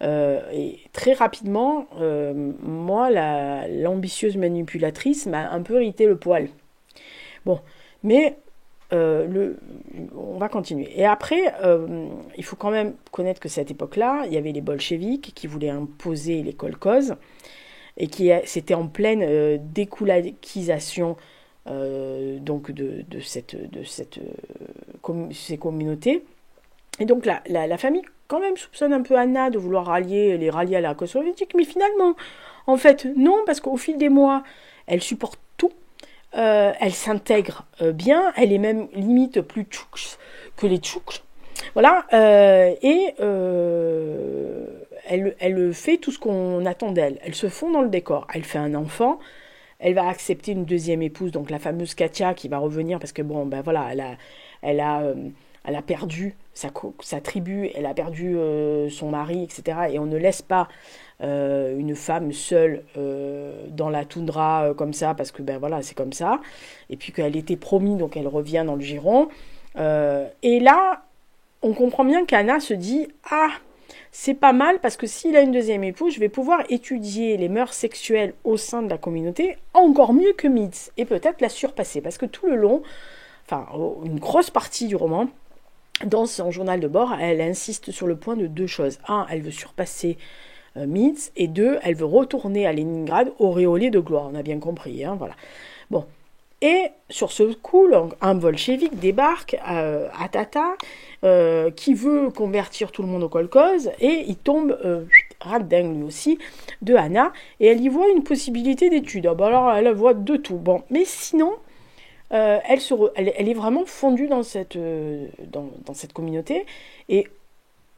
Et très rapidement, moi, l'ambitieuse manipulatrice m'a un peu irrité le poil. Bon, mais on va continuer. Et après, il faut quand même connaître que cette époque-là, il y avait les bolcheviks qui voulaient imposer les kolkhozes et c'était en pleine découlakisation donc de ces communautés. Et donc la famille quand même soupçonne un peu Anna de vouloir les rallier à la cause soviétique, mais finalement, en fait, non, parce qu'au fil des mois, elle supporte tout, elle s'intègre bien, elle est même limite plus tchoukch que les tchoukch, voilà, elle fait tout ce qu'on attend d'elle, elle se fond dans le décor, elle fait un enfant, elle va accepter une deuxième épouse, donc la fameuse Katia qui va revenir, parce que bon, ben voilà, elle a perdu sa tribu, elle a perdu son mari, etc. Et on ne laisse pas une femme seule dans la toundra comme ça, parce que ben voilà, c'est comme ça. Et puis qu'elle était promise, donc elle revient dans le giron. Et là, on comprend bien qu'Anna se dit « Ah, c'est pas mal, parce que s'il a une deuxième épouse, je vais pouvoir étudier les mœurs sexuelles au sein de la communauté encore mieux que Mitz, et peut-être la surpasser. » Parce que tout le long, enfin, une grosse partie du roman, dans son journal de bord, elle insiste sur le point de 2 choses. 1, elle veut surpasser Mitz, et 2, elle veut retourner à Leningrad auréolée de gloire. On a bien compris, hein, voilà. Bon. Et sur ce coup, un bolchevique débarque à Tata, qui veut convertir tout le monde au kolkhoz, et il tombe rat-dingue lui aussi de Anna, et elle y voit une possibilité d'étude. Ah bah alors, elle voit de tout. Bon, mais sinon, elle est vraiment fondue dans cette communauté, et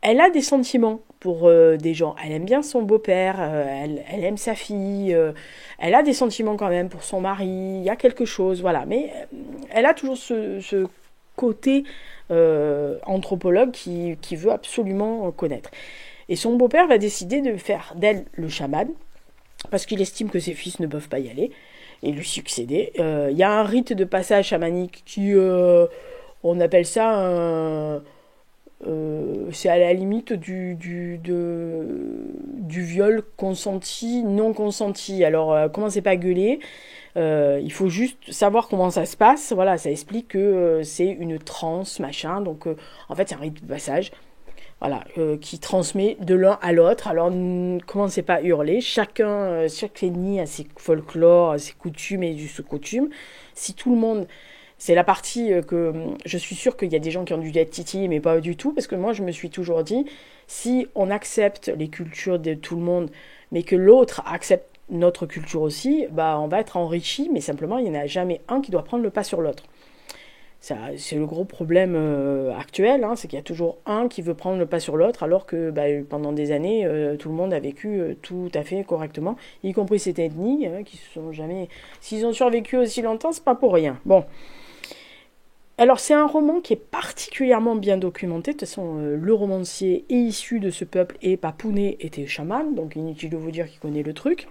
elle a des sentiments pour des gens. Elle aime bien son beau-père, elle aime sa fille, elle a des sentiments quand même pour son mari, il y a quelque chose, voilà. Mais elle a toujours ce côté anthropologue qui veut absolument connaître. Et son beau-père va décider de faire d'elle le chaman, parce qu'il estime que ses fils ne peuvent pas y aller, et lui succéder. Il y a un rite de passage chamanique qui, on appelle ça c'est à la limite du viol consenti, non consenti. Alors, commencez pas à gueuler. Il faut juste savoir comment ça se passe. Voilà, ça explique que c'est une transe, machin. Donc, en fait, c'est un rite de passage. Voilà, qui transmet de l'un à l'autre. Alors, commencez pas à hurler. Chaque ethnie a ses folklores, ses coutumes et ses coutumes. Si tout le monde... C'est la partie que je suis sûre qu'il y a des gens qui ont dû être titillés, mais pas du tout, parce que moi, je me suis toujours dit, si on accepte les cultures de tout le monde, mais que l'autre accepte notre culture aussi, bah, on va être enrichi, mais simplement, il n'y en a jamais un qui doit prendre le pas sur l'autre. Ça, c'est le gros problème actuel, hein, c'est qu'il y a toujours un qui veut prendre le pas sur l'autre, alors que bah, pendant des années, tout le monde a vécu tout à fait correctement, y compris cette ethnie, qui se sont jamais... S'ils ont survécu aussi longtemps, c'est pas pour rien. Bon. Alors c'est un roman qui est particulièrement bien documenté. De toute façon, le romancier est issu de ce peuple et Papounet était chaman, donc inutile de vous dire qu'il connaît le truc.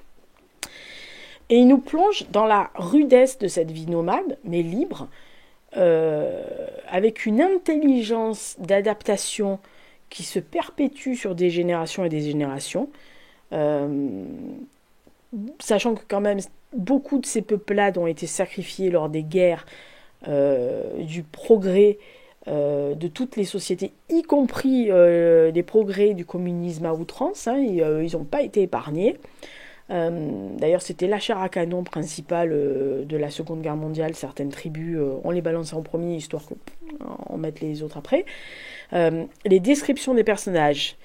Et il nous plonge dans la rudesse de cette vie nomade, mais libre, avec une intelligence d'adaptation qui se perpétue sur des générations et des générations, sachant que quand même beaucoup de ces peuplades ont été sacrifiés lors des guerres, du progrès de toutes les sociétés, y compris des progrès du communisme à outrance, hein, ils n'ont pas été épargnés. D'ailleurs, c'était la chair à canon principale de la Seconde Guerre mondiale. Certaines tribus, on les balançait en premier, histoire qu'on mette les autres après. Les descriptions des personnages,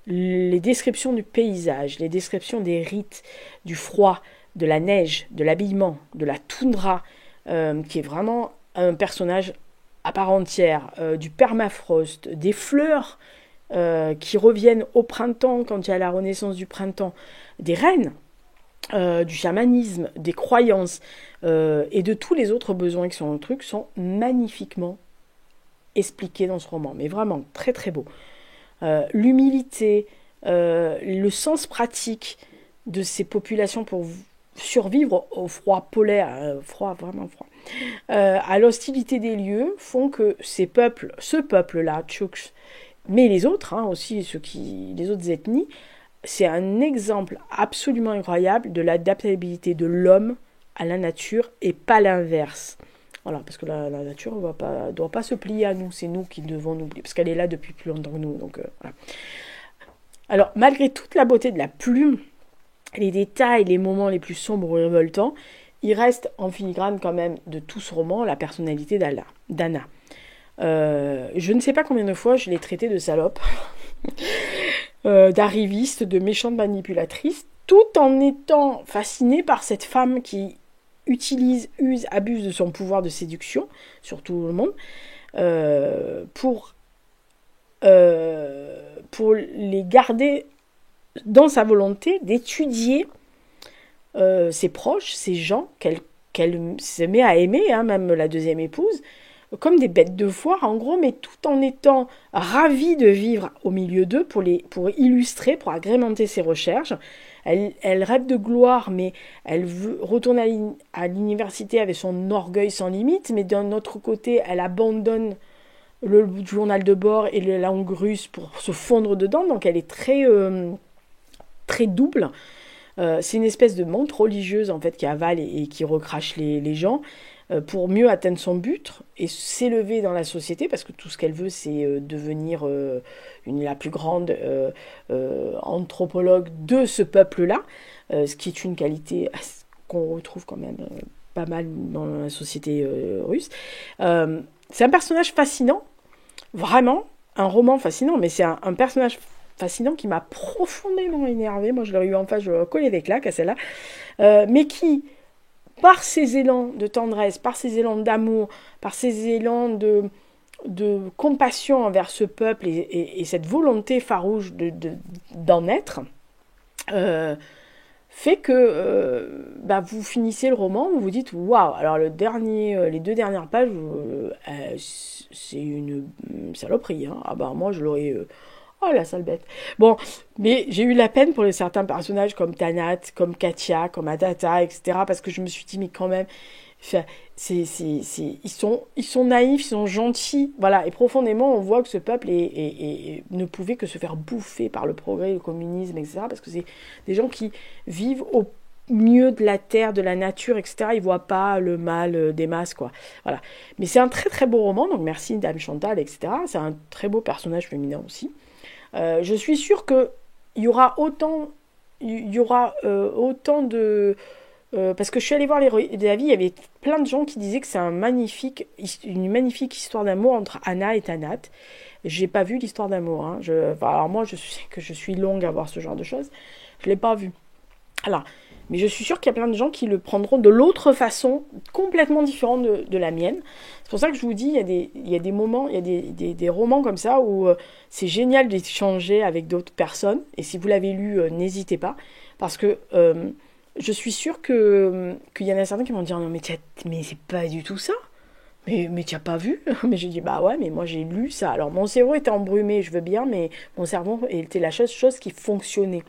les descriptions du paysage, les descriptions des rites, du froid, de la neige, de l'habillement, de la toundra, qui est vraiment un personnage à part entière, du permafrost, des fleurs qui reviennent au printemps quand il y a la renaissance du printemps, des reines, du chamanisme, des croyances et de tous les autres besoins qui sont dans le truc sont magnifiquement expliqués dans ce roman, mais vraiment très très beau. L'humilité, le sens pratique de ces populations pour survivre au froid polaire, froid, vraiment froid, à l'hostilité des lieux, font que ce peuple-là, Tchouks, mais les autres, hein, aussi les autres ethnies, c'est un exemple absolument incroyable de l'adaptabilité de l'homme à la nature et pas l'inverse. Voilà, parce que la nature ne doit pas se plier à nous, c'est nous qui devons nous plier, parce qu'elle est là depuis plus longtemps que nous. Donc, voilà. Alors, malgré toute la beauté de la plume, les détails, les moments les plus sombres et révoltants, il reste en filigrane quand même de tout ce roman la personnalité d'Anna. Je ne sais pas combien de fois je l'ai traitée de salope, d'arriviste, de méchante manipulatrice, tout en étant fascinée par cette femme qui abuse de son pouvoir de séduction sur tout le monde pour les garder dans sa volonté d'étudier ses proches, ses gens qu'elle se met à aimer, hein, même la deuxième épouse, comme des bêtes de foire en gros, mais tout en étant ravie de vivre au milieu d'eux pour illustrer, pour agrémenter ses recherches. Elle rêve de gloire, mais elle veut retourner à l'université avec son orgueil sans limite, mais d'un autre côté, elle abandonne le journal de bord et la langue russe pour se fondre dedans, donc elle est très double. C'est une espèce de montre religieuse en fait qui avale et qui recrache les gens pour mieux atteindre son but et s'élever dans la société, parce que tout ce qu'elle veut c'est devenir la plus grande anthropologue de ce peuple-là, ce qui est une qualité qu'on retrouve quand même pas mal dans la société russe. C'est un personnage fascinant, vraiment, un roman fascinant, mais c'est un personnage fascinant qui m'a profondément énervé. Moi, je l'aurais eu en face, je l'aurais collé des claques à celle-là. Mais qui, par ses élans de tendresse, par ses élans d'amour, par ses élans de compassion envers ce peuple et cette volonté farouche d'en être, fait que vous finissez le roman, vous vous dites waouh, alors les 2 dernières pages, c'est une saloperie, hein. Ah bah moi je l'aurais. Oh la sale bête. Bon, mais j'ai eu la peine pour certains personnages comme Tanat, comme Katia, comme Adata, etc. Parce que je me suis dit, mais quand même, enfin, ils sont naïfs, ils sont gentils. Voilà, et profondément, on voit que ce peuple ne pouvait que se faire bouffer par le progrès, le communisme, etc. Parce que c'est des gens qui vivent au mieux de la terre, de la nature, etc. Ils voient pas le mal des masses, quoi. Voilà. Mais c'est un très très beau roman, donc merci Dame Chantal, etc. C'est un très beau personnage féminin aussi. Je suis sûre que il y aura autant de parce que je suis allée voir les avis, il y avait plein de gens qui disaient que c'est une magnifique histoire d'amour entre Anna et Tanat. J'ai pas vu l'histoire d'amour, hein. Alors moi, je sais que je suis longue à voir ce genre de choses. Je l'ai pas vu. Alors, mais je suis sûre qu'il y a plein de gens qui le prendront de l'autre façon, complètement différente de la mienne. C'est pour ça que je vous dis, il y a des moments, il y a des romans comme ça où c'est génial d'échanger avec d'autres personnes. Et si vous l'avez lu, n'hésitez pas. Parce que je suis sûre qu'il y en a certains qui vont dire non, mais c'est pas du tout ça. Mais tu n'as pas vu? Mais j'ai dit bah ouais, mais moi j'ai lu ça. Alors mon cerveau était embrumé, je veux bien, mais mon cerveau était la chose qui fonctionnait.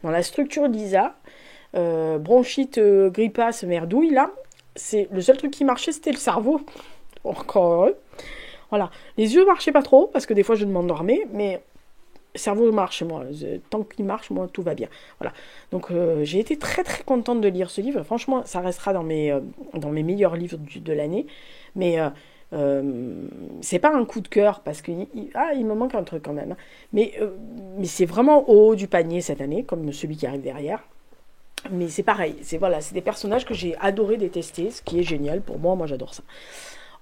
Dans la structure d'Isa, bronchite, gripasse, merdouille, là, c'est le seul truc qui marchait, c'était le cerveau. Encore heureux. Voilà. Les yeux marchaient pas trop, parce que des fois je m'endormais, mais le cerveau marche, moi. Tant qu'il marche, moi, tout va bien. Voilà. Donc j'ai été très très contente de lire ce livre. Franchement, ça restera dans mes meilleurs livres de l'année. Mais c'est pas un coup de cœur, parce qu'il me manque un truc quand même. Mais c'est vraiment au haut du panier cette année, comme celui qui arrive derrière. Mais c'est pareil, c'est des personnages que j'ai adoré détester, ce qui est génial pour moi j'adore ça.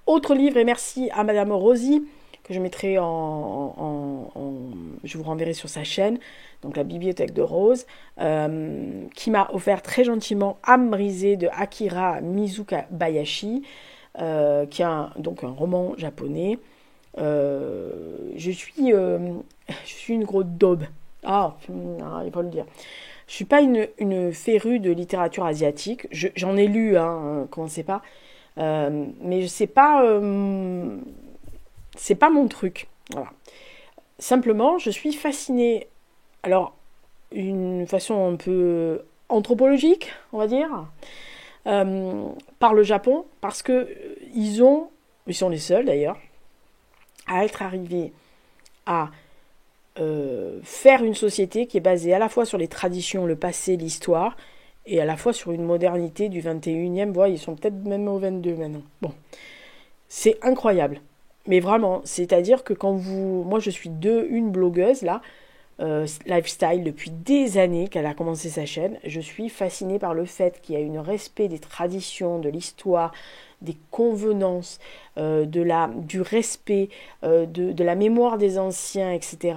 Autre livre, et merci à Madame Rosie, que je mettrai je vous renverrai sur sa chaîne, donc la bibliothèque de Rose, qui m'a offert très gentiment Âme brisée de Akira Mizukabayashi, qui est donc un roman japonais. Je suis une grosse daube. Il faut le dire. Je suis pas une férue de littérature asiatique. J'en ai lu, commencez pas. Mais c'est pas mon truc. Voilà. Simplement, je suis fascinée. Alors, une façon un peu anthropologique, on va dire, par le Japon, parce que ils sont les seuls d'ailleurs, à être arrivés à faire une société qui est basée à la fois sur les traditions, le passé, l'histoire, et à la fois sur une modernité du 21e, voire ils sont peut-être même au 22 maintenant. Bon, c'est incroyable. Mais vraiment, c'est-à-dire que moi je suis une blogueuse là, lifestyle depuis des années qu'elle a commencé sa chaîne. Je suis fascinée par le fait qu'il y a un respect des traditions, de l'histoire, des convenances, du respect, de la mémoire des anciens, etc.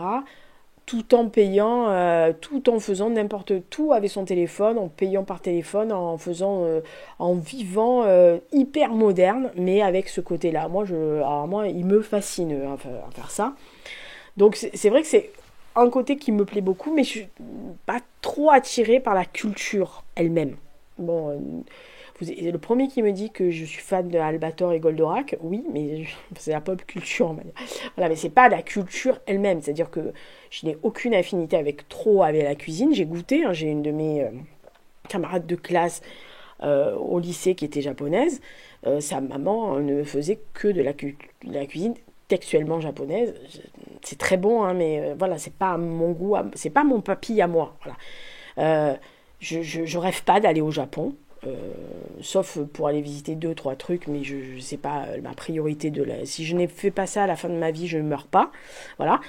Tout en payant, tout en faisant n'importe tout avec son téléphone, en payant par téléphone, en vivant hyper moderne, mais avec ce côté-là. Moi, il me fascine à faire ça. Donc c'est vrai que c'est un côté qui me plaît beaucoup, mais je suis pas trop attirée par la culture elle-même. Bon, le premier qui me dit que je suis fan de Albator et Goldorak, oui, mais c'est la pop culture. Voilà, mais c'est pas la culture elle-même. C'est-à-dire que je n'ai aucune affinité avec la cuisine. J'ai goûté, j'ai une de mes camarades de classe au lycée qui était japonaise. Sa maman ne faisait que de la cuisine textuellement japonaise. C'est très bon, mais voilà, c'est pas mon goût, c'est pas mon papy à moi. Voilà. Je rêve pas d'aller au Japon. Sauf pour aller visiter 2-3 trucs, mais je sais pas ma priorité si je n'ai fait pas ça à la fin de ma vie, je ne meurs pas. Voilà.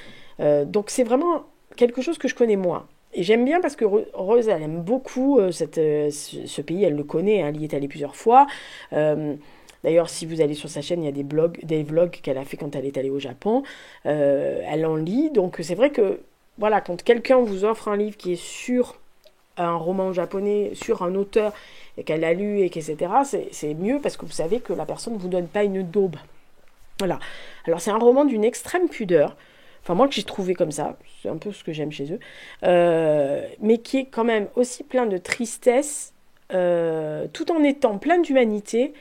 Donc c'est vraiment quelque chose que je connais moins. Et j'aime bien parce que Rose, elle aime beaucoup ce pays, elle le connaît, elle y est allée plusieurs fois. D'ailleurs, si vous allez sur sa chaîne, il y a des vlogs qu'elle a fait quand elle est allée au Japon. Elle en lit, donc c'est vrai que voilà, quand quelqu'un vous offre un livre qui est sur un roman japonais, sur un auteur, et qu'elle l'a lu, et etc., c'est mieux parce que vous savez que la personne ne vous donne pas une daube. Voilà. Alors c'est un roman d'une extrême pudeur. enfin moi que j'ai trouvé comme ça, c'est un peu ce que j'aime chez eux, mais qui est quand même aussi plein de tristesse, tout en étant plein d'humanité,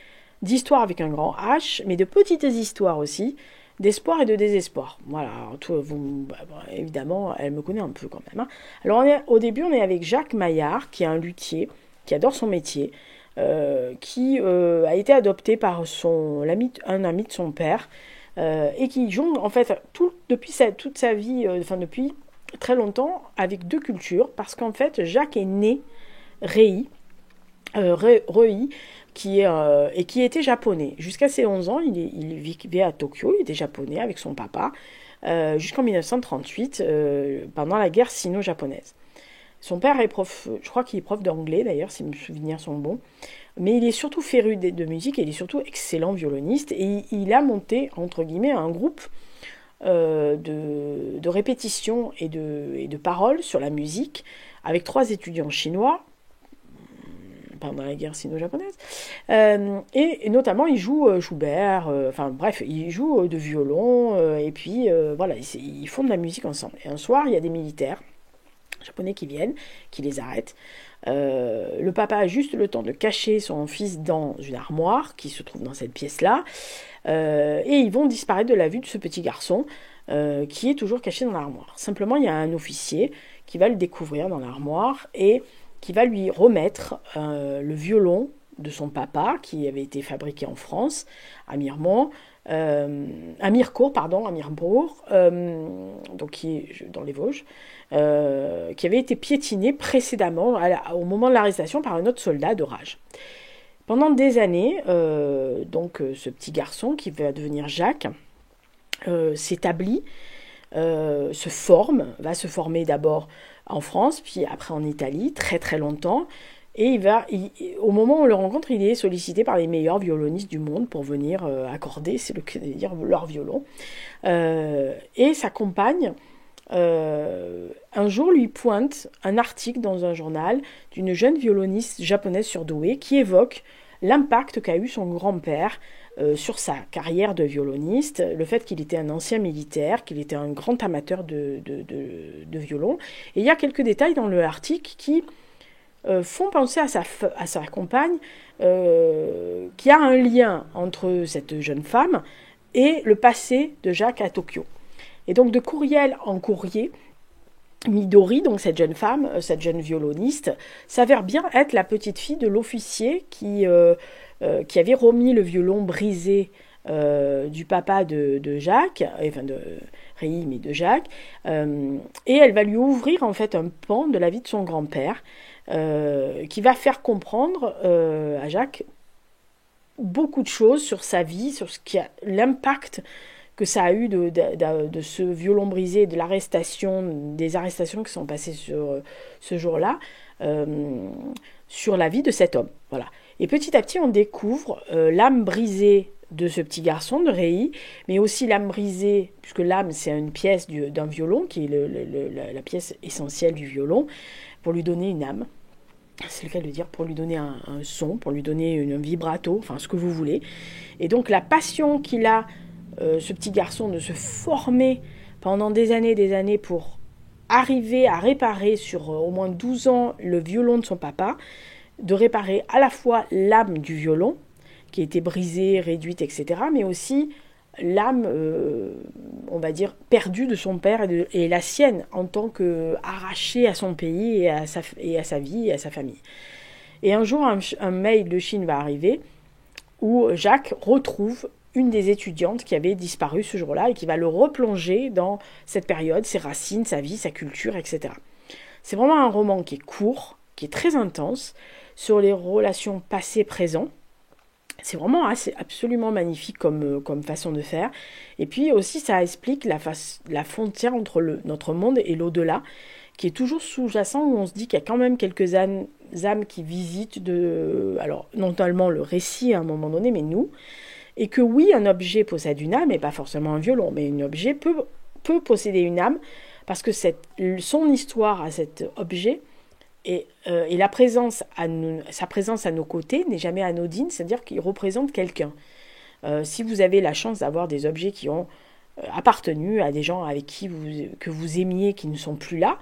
d'histoires avec un grand H, mais de petites histoires aussi, d'espoir et de désespoir. Voilà, alors, évidemment, elle me connaît un peu quand même. Hein. Alors au début, on est avec Jacques Maillard, qui est un luthier, qui adore son métier, qui a été adopté par un ami de son père, et qui jongle en fait toute sa vie, enfin depuis très longtemps, avec deux cultures, parce qu'en fait, Jacques est né Rei, Rei, et qui était japonais. Jusqu'à ses 11 ans, il vivait à Tokyo, il était japonais avec son papa, jusqu'en 1938, pendant la guerre sino-japonaise. Son père est prof, je crois qu'il est prof d'anglais d'ailleurs, si mes souvenirs sont bons, mais il est surtout féru de musique et il est surtout excellent violoniste, et il a monté, entre guillemets, un groupe de répétition et de paroles sur la musique, avec 3 étudiants chinois, pendant la guerre sino-japonaise. Et notamment, il joue Schubert, enfin bref, il joue de violon, et puis voilà, ils font de la musique ensemble. Et un soir, il y a des militaires japonais qui viennent, qui les arrêtent. Le papa a juste le temps de cacher son fils dans une armoire qui se trouve dans cette pièce-là, et ils vont disparaître de la vue de ce petit garçon qui est toujours caché dans l'armoire. Simplement, il y a un officier qui va le découvrir dans l'armoire et qui va lui remettre le violon de son papa, qui avait été fabriqué en France, à Miremont, à Mirecourt, donc qui est dans les Vosges, qui avait été piétiné précédemment, au moment de l'arrestation, par un autre soldat de rage. Pendant des années, ce petit garçon, qui va devenir Jacques, s'établit, va se former d'abord en France, puis après en Italie, très très longtemps. Et au moment où on le rencontre, il est sollicité par les meilleurs violonistes du monde pour venir accorder, c'est le cas de dire, leur violon. Et sa compagne, un jour, lui pointe un article dans un journal d'une jeune violoniste japonaise surdouée qui évoque l'impact qu'a eu son grand-père sur sa carrière de violoniste, le fait qu'il était un ancien militaire, qu'il était un grand amateur de violon. Et il y a quelques détails dans l'article qui font penser à sa compagne, qui a un lien entre cette jeune femme et le passé de Jacques à Tokyo. Et donc de courriel en courrier, Midori, donc cette jeune femme, cette jeune violoniste, s'avère bien être la petite fille de l'officier qui avait remis le violon brisé du papa de Jacques, enfin de Rei, mais de Jacques, et elle va lui ouvrir en fait un pan de la vie de son grand-père, qui va faire comprendre à Jacques beaucoup de choses sur sa vie, sur l'impact que ça a eu de ce violon brisé, des arrestations qui sont passées sur ce jour-là, sur la vie de cet homme. Voilà. Et petit à petit, on découvre l'âme brisée de ce petit garçon, de Rei, mais aussi l'âme brisée, puisque l'âme, c'est une pièce d'un violon, qui est la pièce essentielle du violon, pour lui donner une âme. C'est le cas de le dire, pour lui donner un son, pour lui donner un vibrato, enfin ce que vous voulez. Et donc la passion qu'il a, ce petit garçon, de se former pendant des années pour arriver à réparer sur au moins 12 ans le violon de son papa, de réparer à la fois l'âme du violon, qui était brisée, réduite, etc., mais aussi l'âme, on va dire, perdue de son père et la sienne, en tant qu'arrachée à son pays et à sa vie et à sa famille. Et un jour, un mail de Chine va arriver, où Jacques retrouve une des étudiantes qui avait disparu ce jour-là et qui va le replonger dans cette période, ses racines, sa vie, sa culture, etc. C'est vraiment un roman qui est court, qui est très intense, sur les relations passées-présent. C'est vraiment absolument magnifique comme façon de faire. Et puis aussi, ça explique la frontière entre notre monde et l'au-delà, qui est toujours sous-jacent, où on se dit qu'il y a quand même quelques âmes qui visitent, alors non seulement le récit à un moment donné, mais nous. Et que oui, un objet possède une âme, et pas forcément un violon, mais un objet peut posséder une âme, parce que son histoire à cet objet, et sa présence à nos côtés n'est jamais anodine, c'est-à-dire qu'il représente quelqu'un. Si vous avez la chance d'avoir des objets qui ont appartenu à des gens avec qui que vous aimiez, qui ne sont plus là.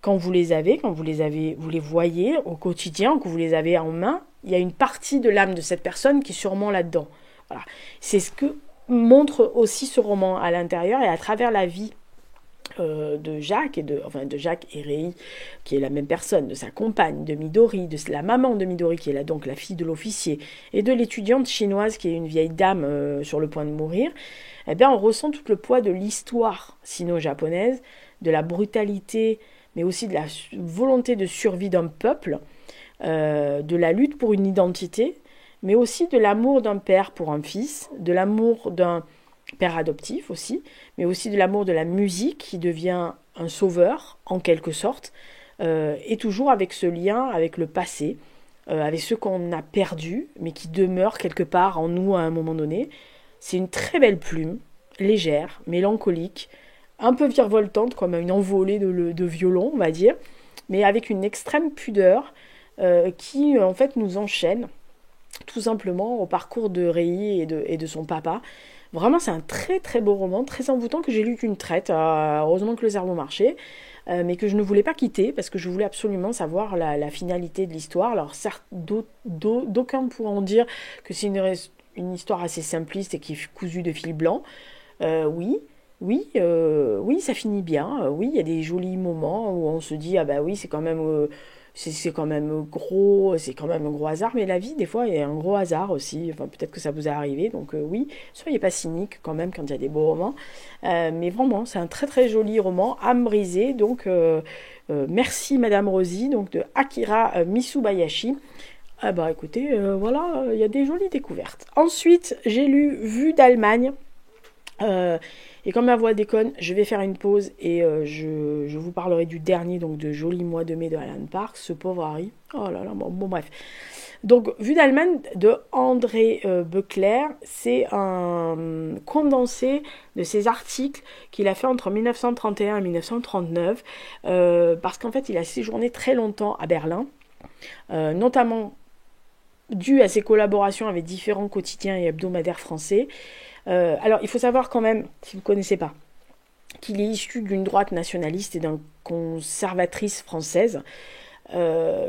Quand vous les avez, vous les voyez au quotidien, que vous les avez en main, il y a une partie de l'âme de cette personne qui est sûrement là-dedans. Voilà. C'est ce que montre aussi ce roman à l'intérieur et à travers la vie de Jacques de Jacques et Rei, qui est la même personne, de sa compagne, de Midori, de la maman de Midori, qui est là, donc la fille de l'officier, et de l'étudiante chinoise, qui est une vieille dame sur le point de mourir. Eh bien, on ressent tout le poids de l'histoire sino-japonaise, de la brutalité, mais aussi de la volonté de survie d'un peuple, de la lutte pour une identité, mais aussi de l'amour d'un père pour un fils, de l'amour d'un père adoptif aussi, mais aussi de l'amour de la musique qui devient un sauveur en quelque sorte, et toujours avec ce lien avec le passé, avec ce qu'on a perdu, mais qui demeure quelque part en nous à un moment donné. C'est une très belle plume, légère, mélancolique, un peu virevoltante comme une envolée de violon, on va dire, mais avec une extrême pudeur qui en fait nous enchaîne tout simplement au parcours de Rei et de son papa. Vraiment, c'est un très très beau roman, très envoûtant, que j'ai lu d'une traite. Heureusement que le cerveau marchait, mais que je ne voulais pas quitter parce que je voulais absolument savoir la finalité de l'histoire. Alors certes, d'aucuns pourront dire que c'est une histoire assez simpliste et qui est cousue de fil blanc. Oui, ça finit bien. Oui, il y a des jolis moments où on se dit ah bah oui, c'est quand même c'est quand même gros, c'est quand même un gros hasard, mais la vie, des fois, est un gros hasard aussi. Enfin, peut-être que ça vous est arrivé, donc oui, soyez pas cynique quand même quand il y a des beaux romans. Mais vraiment, c'est un très très joli roman, âme brisée. Donc, merci Madame Rosie, donc de Akira Mitsubayashi. Ah bah écoutez, voilà, il y a des jolies découvertes. Ensuite, j'ai lu Vue d'Allemagne. Et comme ma voix déconne, je vais faire une pause et je vous parlerai du dernier, donc de Joli mois de mai de Alan Parks, ce pauvre Harry. Oh là là, bon bref. Donc, Vue d'Allemagne de André Beckler, c'est un condensé de ses articles qu'il a fait entre 1931 et 1939, parce qu'en fait, il a séjourné très longtemps à Berlin, notamment dû à ses collaborations avec différents quotidiens et hebdomadaires français. Alors, il faut savoir quand même, si vous ne connaissez pas, qu'il est issu d'une droite nationaliste et d'une conservatrice française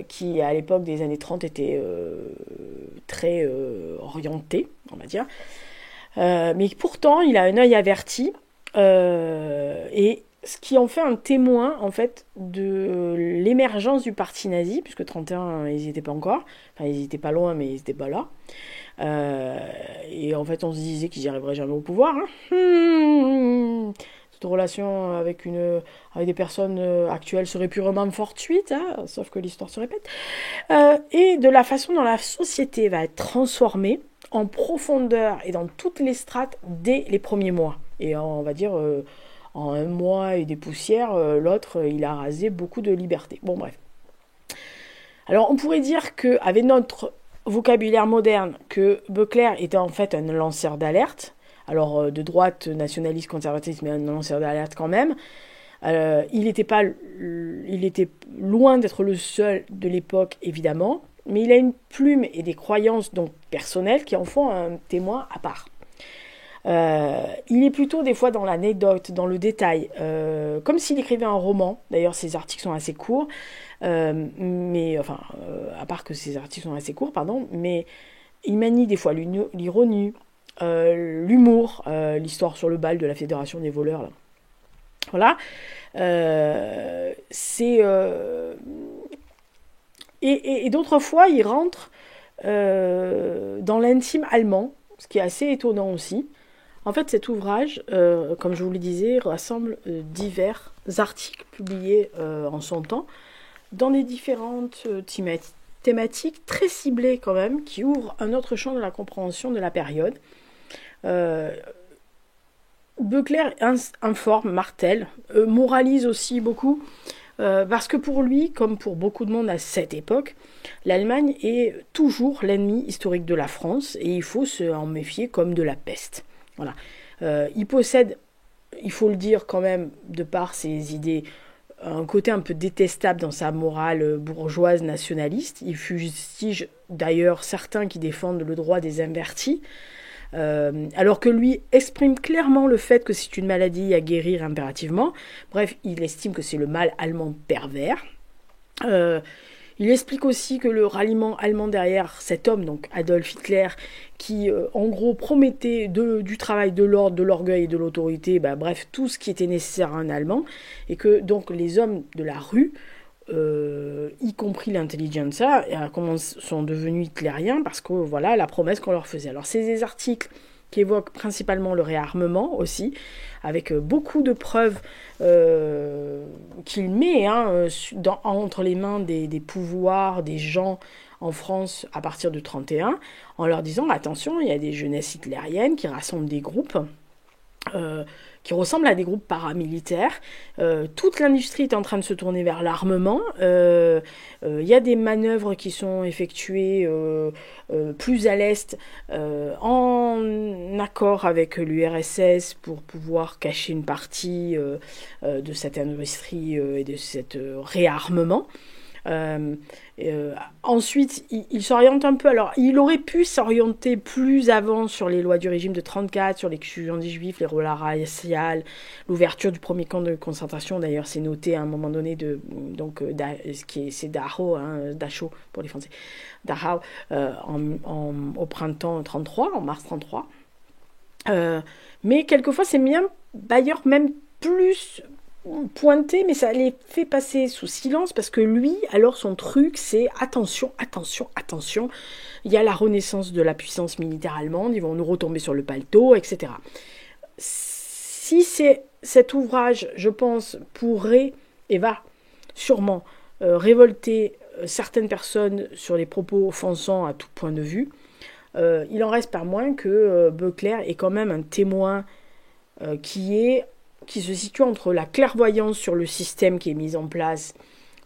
qui, à l'époque des années 30, était très orientée, on va dire. Mais pourtant, il a un œil averti et ce qui en fait un témoin, en fait, de l'émergence du parti nazi, puisque 31, ils n'y étaient pas encore. Enfin, ils étaient pas loin, mais ils n'étaient pas là. Et en fait, on se disait qu'ils n'y arriveraient jamais au pouvoir. Toute relation avec des personnes actuelles serait purement fortuite, sauf que l'histoire se répète. Et de la façon dont la société va être transformée en profondeur et dans toutes les strates dès les premiers mois. Et on va dire, en un mois et des poussières, l'autre, il a rasé beaucoup de liberté. Bon, bref. Alors, on pourrait dire qu'avec notre vocabulaire moderne, que Beckler était en fait un lanceur d'alerte, alors de droite nationaliste conservatrice, mais un lanceur d'alerte quand même. Il était loin d'être le seul de l'époque, évidemment, mais il a une plume et des croyances donc personnelles qui en font un témoin à part. Il est plutôt des fois dans l'anecdote, dans le détail, comme s'il écrivait un roman. D'ailleurs, ses articles sont assez courts, à part que ses articles sont assez courts, mais il manie des fois l'ironie, l'humour, l'histoire sur le bal de la Fédération des voleurs. Là. Voilà. Et d'autres fois, il rentre dans l'intime allemand, ce qui est assez étonnant aussi. En fait, cet ouvrage, comme je vous le disais, rassemble divers articles publiés en son temps dans des différentes thématiques très ciblées quand même, qui ouvrent un autre champ de la compréhension de la période. Beckler informe, martèle, moralise aussi beaucoup, parce que pour lui, comme pour beaucoup de monde à cette époque, l'Allemagne est toujours l'ennemi historique de la France et il faut s'en méfier comme de la peste. Voilà. Il possède, il faut le dire quand même, de par ses idées, un côté un peu détestable dans sa morale bourgeoise nationaliste. Il fustige d'ailleurs certains qui défendent le droit des invertis. alors que lui exprime clairement le fait que c'est une maladie à guérir impérativement. Bref, il estime que c'est le mal allemand pervers. Il explique aussi que le ralliement allemand derrière cet homme, donc Adolf Hitler, qui en gros promettait du travail, de l'ordre, de l'orgueil et de l'autorité, bref, tout ce qui était nécessaire à un Allemand, et que donc les hommes de la rue, y compris l'intelligentsia, sont devenus hitlériens parce que voilà la promesse qu'on leur faisait. Alors c'est des articles qui évoquent principalement le réarmement aussi, avec beaucoup de preuves qu'il met entre les mains des pouvoirs, des gens en France à partir de 1931, en leur disant attention, il y a des jeunesses hitlériennes qui rassemblent des groupes qui ressemblent à des groupes paramilitaires. Toute l'industrie est en train de se tourner vers l'armement. Il y a des manœuvres qui sont effectuées plus à l'est en accord avec l'URSS pour pouvoir cacher une partie de cette industrie et de cet réarmement. Ensuite, il s'oriente un peu. Alors, il aurait pu s'orienter plus avant sur les lois du régime de 1934, sur l'exclusion des juifs, les rôles raciales, l'ouverture du premier camp de concentration. D'ailleurs, c'est noté à un moment donné c'est Dachau pour les Français, Dachau, au printemps 1933, en mars 1933. Mais quelquefois, c'est bien, d'ailleurs, même plus pointé, mais ça les fait passer sous silence parce que lui, alors son truc, c'est attention, il y a la renaissance de la puissance militaire allemande, ils vont nous retomber sur le paletot, etc. Si cet ouvrage, je pense, pourrait et va sûrement révolter certaines personnes sur les propos offensants à tout point de vue, il en reste pas moins que Böckler est quand même un témoin qui se situe entre la clairvoyance sur le système qui est mis en place,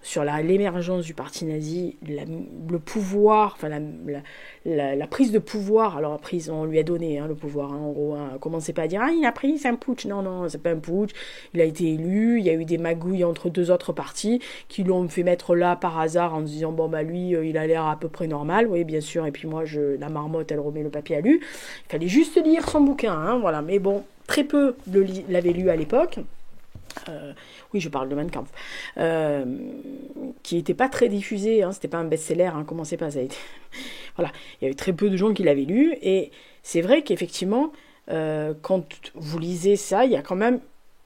sur l'émergence du parti nazi, le pouvoir, enfin la prise de pouvoir. Alors prise, on lui a donné le pouvoir, en gros. Commencez pas à dire il a pris, c'est un putsch. Non, c'est pas un putsch. Il a été élu. Il y a eu des magouilles entre deux autres partis qui l'ont fait mettre là par hasard en se disant lui, il a l'air à peu près normal. Oui, bien sûr. Et puis moi, la marmotte, elle remet le papier à lu. Il fallait juste lire son bouquin, voilà. Mais bon. Très peu l'avaient lu à l'époque. Oui, je parle de Mein Kampf. Qui n'était pas très diffusé. C'était pas un best-seller. Commencez pas, ça a été... Voilà. Il y avait très peu de gens qui l'avaient lu. Et c'est vrai qu'effectivement, quand vous lisez ça, il y a quand même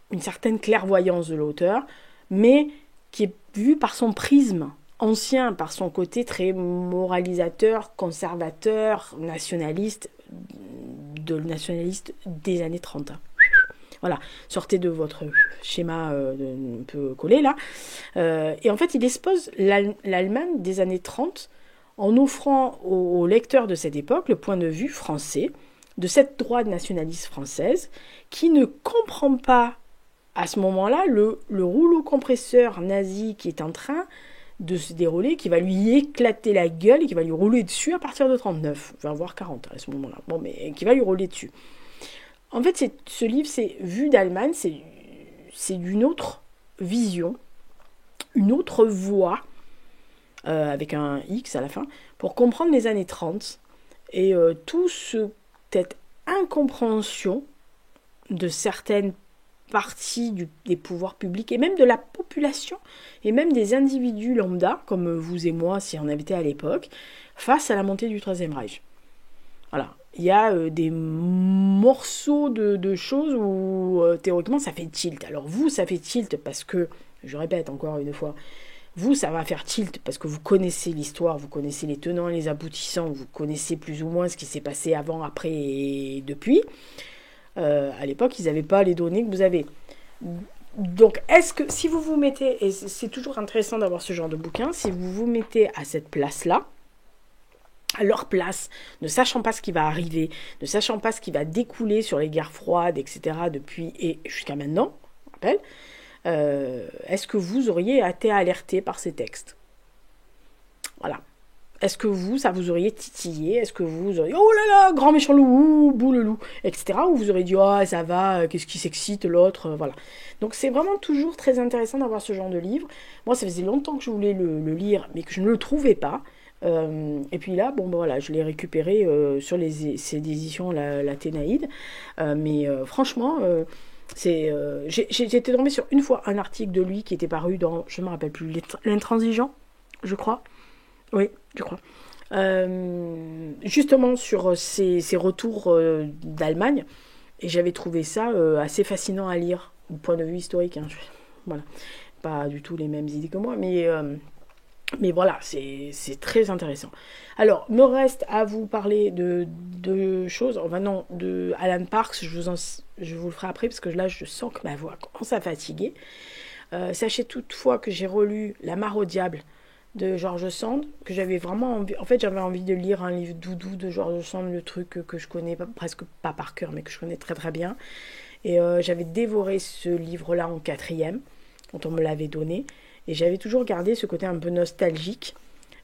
une certaine clairvoyance de l'auteur, mais qui est vue par son prisme ancien, par son côté très moralisateur, conservateur, nationaliste des années 30. Voilà, sortez de votre schéma un peu collé là. Et en fait, il expose l'Allemagne des années 30 en offrant aux lecteurs de cette époque le point de vue français de cette droite nationaliste française qui ne comprend pas à ce moment-là le rouleau compresseur nazi qui est en train de se dérouler, qui va lui éclater la gueule et qui va lui rouler dessus à partir de 39, voire 40 à ce moment-là. Bon, mais qui va lui rouler dessus. En fait, ce livre, c'est vu d'Allemagne, c'est d'une autre vision, une autre voix, avec un X à la fin, pour comprendre les années 30 et cette incompréhension de certaines partie des pouvoirs publics et même de la population et même des individus lambda comme vous et moi si on avait été à l'époque face à la montée du Troisième Reich. Voilà, il y a des morceaux de choses où théoriquement ça fait tilt. Alors vous, ça fait tilt parce que, je répète encore une fois, vous, ça va faire tilt parce que vous connaissez l'histoire, vous connaissez les tenants et les aboutissants, vous connaissez plus ou moins ce qui s'est passé avant, après et depuis. À l'époque, ils n'avaient pas les données que vous avez. Donc, est-ce que, si vous vous mettez, et c'est toujours intéressant d'avoir ce genre de bouquin, si vous vous mettez à cette place-là, à leur place, ne sachant pas ce qui va arriver, ne sachant pas ce qui va découler sur les guerres froides, etc., depuis et jusqu'à maintenant, on rappelle, est-ce que vous auriez été alerté par ces textes ? Voilà. Est-ce que ça vous auriez titillé ? Est-ce que vous auriez, oh là là, grand méchant loup, boule le loup, etc. Ou vous auriez dit, oh ça va, qu'est-ce qui s'excite, l'autre, voilà. Donc c'est vraiment toujours très intéressant d'avoir ce genre de livre. Moi, ça faisait longtemps que je voulais le lire, mais que je ne le trouvais pas. Et puis là, bon, bah, voilà, je l'ai récupéré sur ces éditions La Thénaïde. Mais franchement, j'étais tombée sur une fois un article de lui qui était paru dans, je ne me rappelle plus, L'Intransigeant, je crois. Oui, je crois. Justement sur ses retours d'Allemagne. Et j'avais trouvé ça assez fascinant à lire, du point de vue historique. Hein. Voilà. Pas du tout les mêmes idées que moi, mais voilà, c'est très intéressant. Alors, me reste à vous parler de deux choses. Maintenant, de Alan Parks, je vous le ferai après, parce que là, je sens que ma voix commence à fatiguer. Sachez toutefois que j'ai relu La Mare au diable de George Sand, que j'avais vraiment envie. En fait, j'avais envie de lire un livre doudou de George Sand, le truc que je connais presque pas par cœur, mais que je connais très très bien. Et j'avais dévoré ce livre-là en quatrième, quand on me l'avait donné. Et j'avais toujours gardé ce côté un peu nostalgique.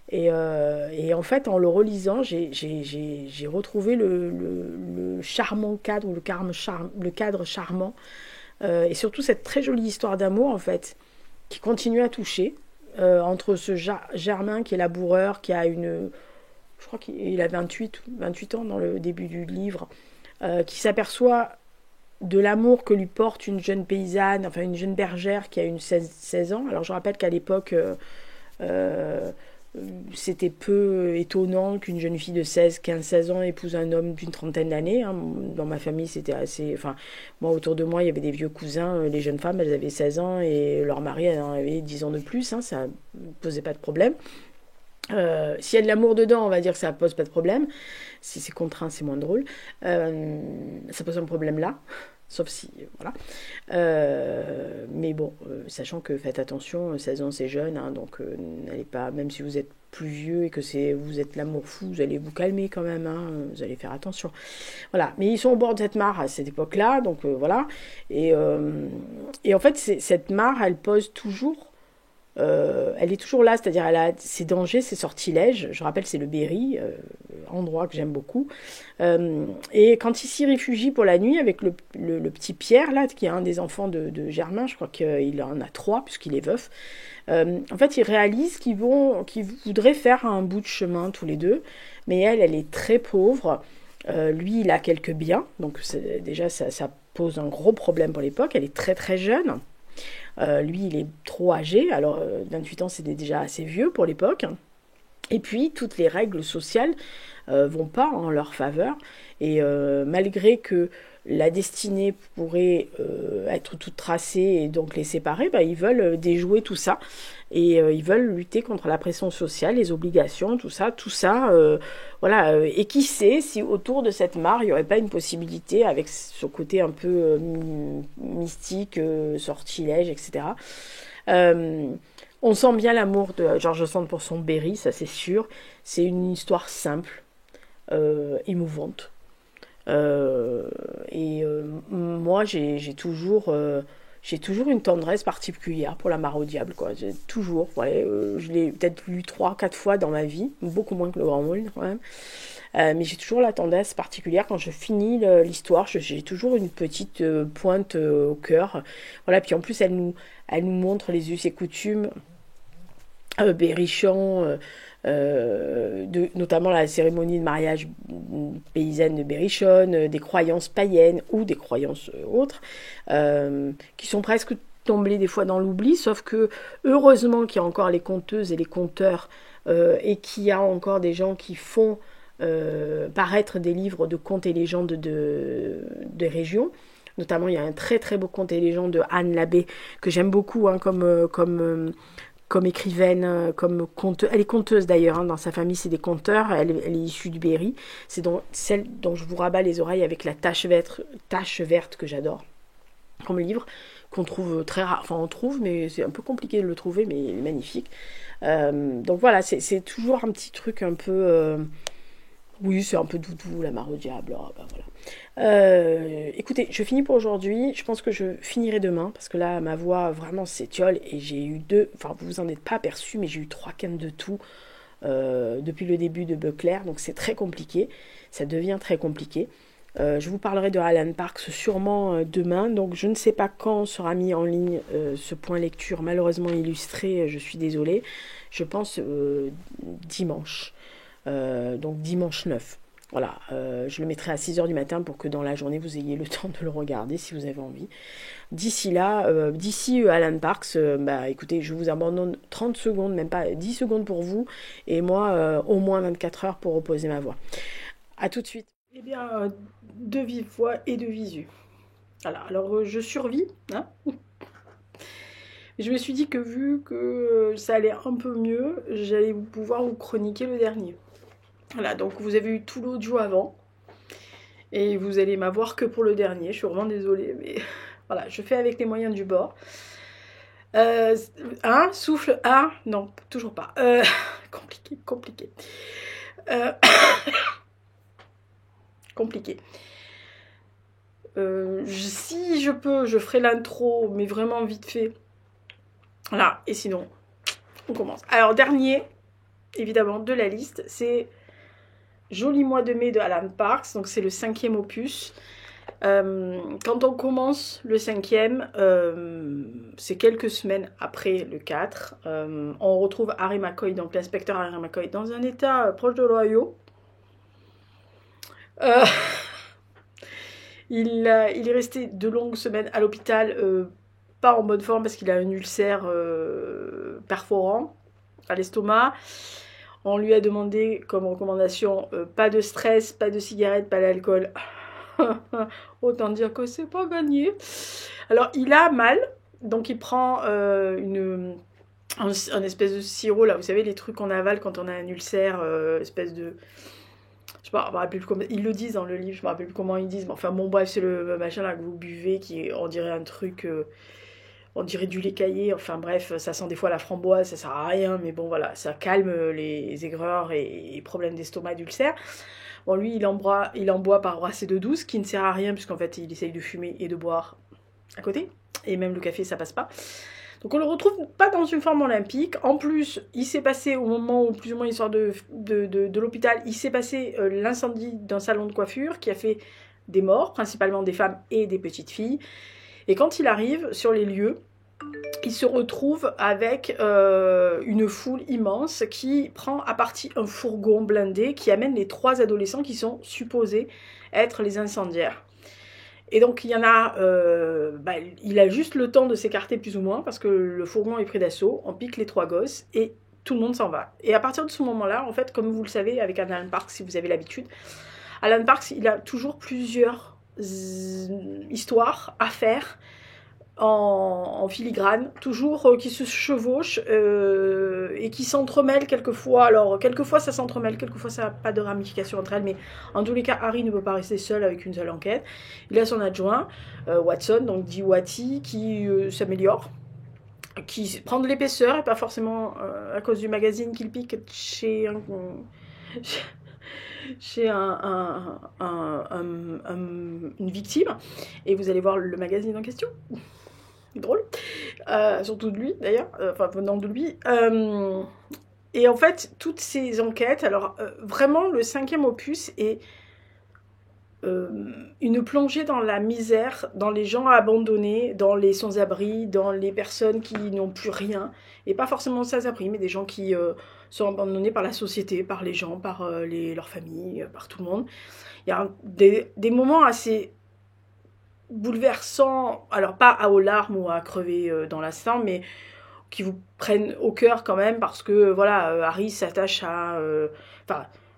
Et en fait, en le relisant, j'ai retrouvé le charmant cadre, le cadre charmant, et surtout cette très jolie histoire d'amour, en fait, qui continue à toucher, entre ce Germain qui est laboureur, qui a je crois qu'il a 28 ans dans le début du livre, qui s'aperçoit de l'amour que lui porte une jeune paysanne, enfin une jeune bergère qui a 16 ans. Alors je rappelle qu'à l'époque, euh, c'était peu étonnant qu'une jeune fille de 15-16 ans épouse un homme d'une trentaine d'années. Hein. Dans ma famille, c'était assez... Enfin, moi, autour de moi, il y avait des vieux cousins. Les jeunes femmes, elles avaient 16 ans et leur mari, elle en avait 10 ans de plus. Hein, ça ne posait pas de problème. S'il y a de l'amour dedans, on va dire que ça pose pas de problème. Si c'est contraint, c'est moins drôle. Ça pose un problème là, sauf si, voilà. Mais bon, sachant que faites attention, 16 ans c'est jeune, hein, donc n'allez pas, même si vous êtes plus vieux et que vous êtes l'amour fou, vous allez vous calmer quand même, hein, vous allez faire attention. Voilà, mais ils sont au bord de cette mare à cette époque-là, donc voilà. Et en fait, cette mare, elle pose toujours elle est toujours là, c'est-à-dire elle a ses dangers, ses sortilèges. Je rappelle, c'est le Berry, endroit que j'aime beaucoup. Et quand il s'y réfugie pour la nuit avec le petit Pierre, là, qui est un des enfants de Germain, je crois qu'il en a 3, puisqu'il est veuf, en fait, ils réalisent qu'ils voudraient faire un bout de chemin tous les deux, mais elle est très pauvre. Lui, il a quelques biens, donc déjà, ça pose un gros problème pour l'époque. Elle est très très jeune. Lui, il est trop âgé, alors 28 ans, c'était déjà assez vieux pour l'époque. Et puis, toutes les règles sociales vont pas en leur faveur. Et malgré que la destinée pourrait être toute tracée et donc les séparer, bah, ils veulent déjouer tout ça. Et ils veulent lutter contre la pression sociale, les obligations, tout ça. Voilà. Et qui sait si autour de cette mare, il n'y aurait pas une possibilité, avec ce côté un peu mystique, sortilège, etc. On sent bien l'amour de George Sand pour son Berry, ça c'est sûr. C'est une histoire simple, émouvante. Moi, j'ai toujours une tendresse particulière pour La Mare au diable, quoi. J'ai toujours, ouais, je l'ai peut-être lu 3-4 fois dans ma vie, beaucoup moins que Le Grand Moule, quand même. Mais j'ai toujours la tendresse particulière quand je finis l'histoire. J'ai toujours une petite pointe au cœur. Voilà, puis en plus, elle nous montre les us et coutumes berrichons, notamment la cérémonie de mariage paysanne de Berrichonne, des croyances païennes ou des croyances autres, qui sont presque tombées des fois dans l'oubli, sauf que heureusement qu'il y a encore les conteuses et les conteurs, et qu'il y a encore des gens qui font paraître des livres de contes et légendes de région. Notamment, il y a un très très beau conte et légende de Anne Labbé, que j'aime beaucoup, hein, comme écrivaine, comme conteuse. Elle est conteuse d'ailleurs, hein, dans sa famille c'est des conteurs, elle est issue du Berry. C'est celle dont je vous rabats les oreilles avec la tache verte que j'adore, comme livre, qu'on trouve très rare. Enfin on trouve, mais c'est un peu compliqué de le trouver, mais il est magnifique. Donc voilà, c'est toujours un petit truc un peu... oui, c'est un peu doudou, La Mare au diable. Oh, bah voilà. Écoutez, je finis pour aujourd'hui. Je pense que je finirai demain parce que là, ma voix vraiment s'étiole et j'ai eu enfin, vous vous en êtes pas aperçu, mais j'ai eu 3 cannes de tout depuis le début de Beuclair, donc c'est très compliqué. Ça devient très compliqué. Je vous parlerai de Alan Parks sûrement demain, donc je ne sais pas quand sera mis en ligne ce point lecture malheureusement illustré, je suis désolée. Je pense dimanche, donc dimanche 9. Voilà, je le mettrai à 6 h du matin pour que dans la journée vous ayez le temps de le regarder si vous avez envie. D'ici là, d'ici Alan Parks, bah écoutez, je vous abandonne 30 secondes, même pas 10 secondes pour vous, et moi au moins 24 heures pour reposer ma voix. A tout de suite. Eh bien, de vive voix et de visu. Voilà, alors je survis, hein. Je me suis dit que vu que ça allait un peu mieux, j'allais pouvoir vous chroniquer le dernier. Voilà, donc vous avez eu tout l'audio avant, et vous allez m'avoir que pour le dernier, je suis vraiment désolée, mais voilà, je fais avec les moyens du bord. Souffle, non, toujours pas. Compliqué. Compliqué. Si je peux, je ferai l'intro, mais vraiment vite fait. Voilà, et sinon, on commence. Alors, dernier, évidemment, de la liste, c'est Joli mois de mai de Alan Parks, donc c'est le 5e opus. Quand on commence le 5e, c'est quelques semaines après le 4, on retrouve Harry McCoy, donc l'inspecteur Harry McCoy, dans un état proche de l'Ohio. Il est resté de longues semaines à l'hôpital, pas en bonne forme parce qu'il a un ulcère perforant à l'estomac. On lui a demandé comme recommandation pas de stress, pas de cigarette, pas d'alcool. Autant dire que c'est pas gagné. Alors il a mal, donc il prend un espèce de sirop là, vous savez les trucs qu'on avale quand on a un ulcère, espèce de... Je me rappelle plus comment ils le disent dans le livre, je me rappelle plus comment ils disent, mais enfin bon bref c'est le machin là que vous buvez qui est, on dirait un truc, on dirait du lait caillé, enfin bref ça sent des fois la framboise, ça sert à rien, mais bon voilà, ça calme les aigreurs et problèmes d'estomac, d'ulcère. Bon lui il en boit par brassée de douce, qui ne sert à rien puisqu'en fait il essaye de fumer et de boire à côté, et même le café ça passe pas. Donc on le retrouve pas dans une forme olympique. En plus, il s'est passé au moment où plus ou moins il sort de l'hôpital, il s'est passé l'incendie d'un salon de coiffure qui a fait des morts, principalement des femmes et des petites filles. Et quand il arrive sur les lieux, il se retrouve avec une foule immense qui prend à partie un fourgon blindé qui amène les 3 adolescents qui sont supposés être les incendiaires. Et donc il y en a, il a juste le temps de s'écarter plus ou moins parce que le fourgon est pris d'assaut, on pique les 3 gosses et tout le monde s'en va. Et à partir de ce moment-là, en fait, comme vous le savez avec Alan Parks, si vous avez l'habitude, Alan Parks, il a toujours plusieurs histoires à faire en filigrane, toujours qui se chevauchent et qui s'entremêlent quelquefois. Alors, quelquefois ça s'entremêle, quelquefois ça n'a pas de ramification entre elles, mais en tous les cas, Harry ne peut pas rester seul avec une seule enquête. Il a son adjoint, Watson, donc dit Watty, qui s'améliore, qui prend de l'épaisseur, et pas forcément à cause du magazine qu'il pique chez une victime. Et vous allez voir le magazine en question. Drôle, surtout de lui d'ailleurs, enfin venant de lui. Et en fait, toutes ces enquêtes, alors vraiment le 5e opus est une plongée dans la misère, dans les gens abandonnés, dans les sans-abri, dans les personnes qui n'ont plus rien, et pas forcément sans-abri, mais des gens qui sont abandonnés par la société, par les gens, par leurs familles, par tout le monde. Il y a des moments assez bouleversants, alors pas à aux larmes ou à crever dans l'instant, mais qui vous prennent au cœur quand même, parce que voilà, Harry s'attache à...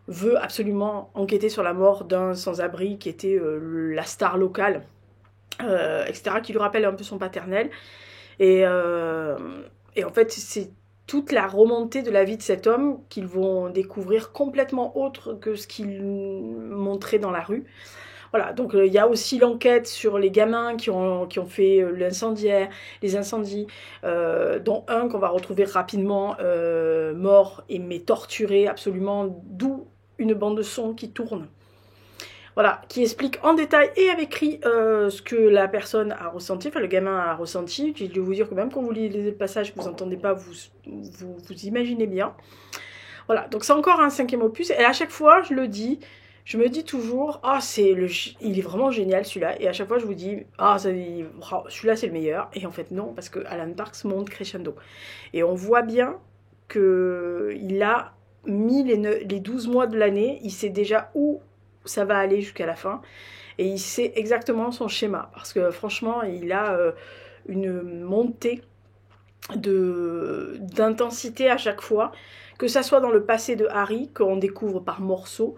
veut absolument enquêter sur la mort d'un sans-abri qui était la star locale, etc., qui lui rappelle un peu son paternel. Et en fait, c'est toute la remontée de la vie de cet homme qu'ils vont découvrir complètement autre que ce qu'il montrait dans la rue. Voilà, donc il y a aussi l'enquête sur les gamins qui ont fait les incendies, dont un qu'on va retrouver rapidement mort mais torturé absolument, d'où une bande son qui tourne. Voilà, qui explique en détail et avec écrit ce que la personne a ressenti, enfin le gamin a ressenti. Je vais vous dire que même quand vous lisez le passage, vous n'entendez pas, vous imaginez bien. Voilà, donc c'est encore un 5e opus, et à chaque fois, je le dis, je me dis toujours, ah, il est vraiment génial celui-là. Et à chaque fois, je vous dis, ah, celui-là, c'est le meilleur. Et en fait, non, parce que Alan Parks monte crescendo. Et on voit bien qu'il a mis les 12 mois de l'année. Il sait déjà où ça va aller jusqu'à la fin. Et il sait exactement son schéma. Parce que franchement, il a une montée d'intensité à chaque fois. Que ça soit dans le passé de Harry, qu'on découvre par morceaux,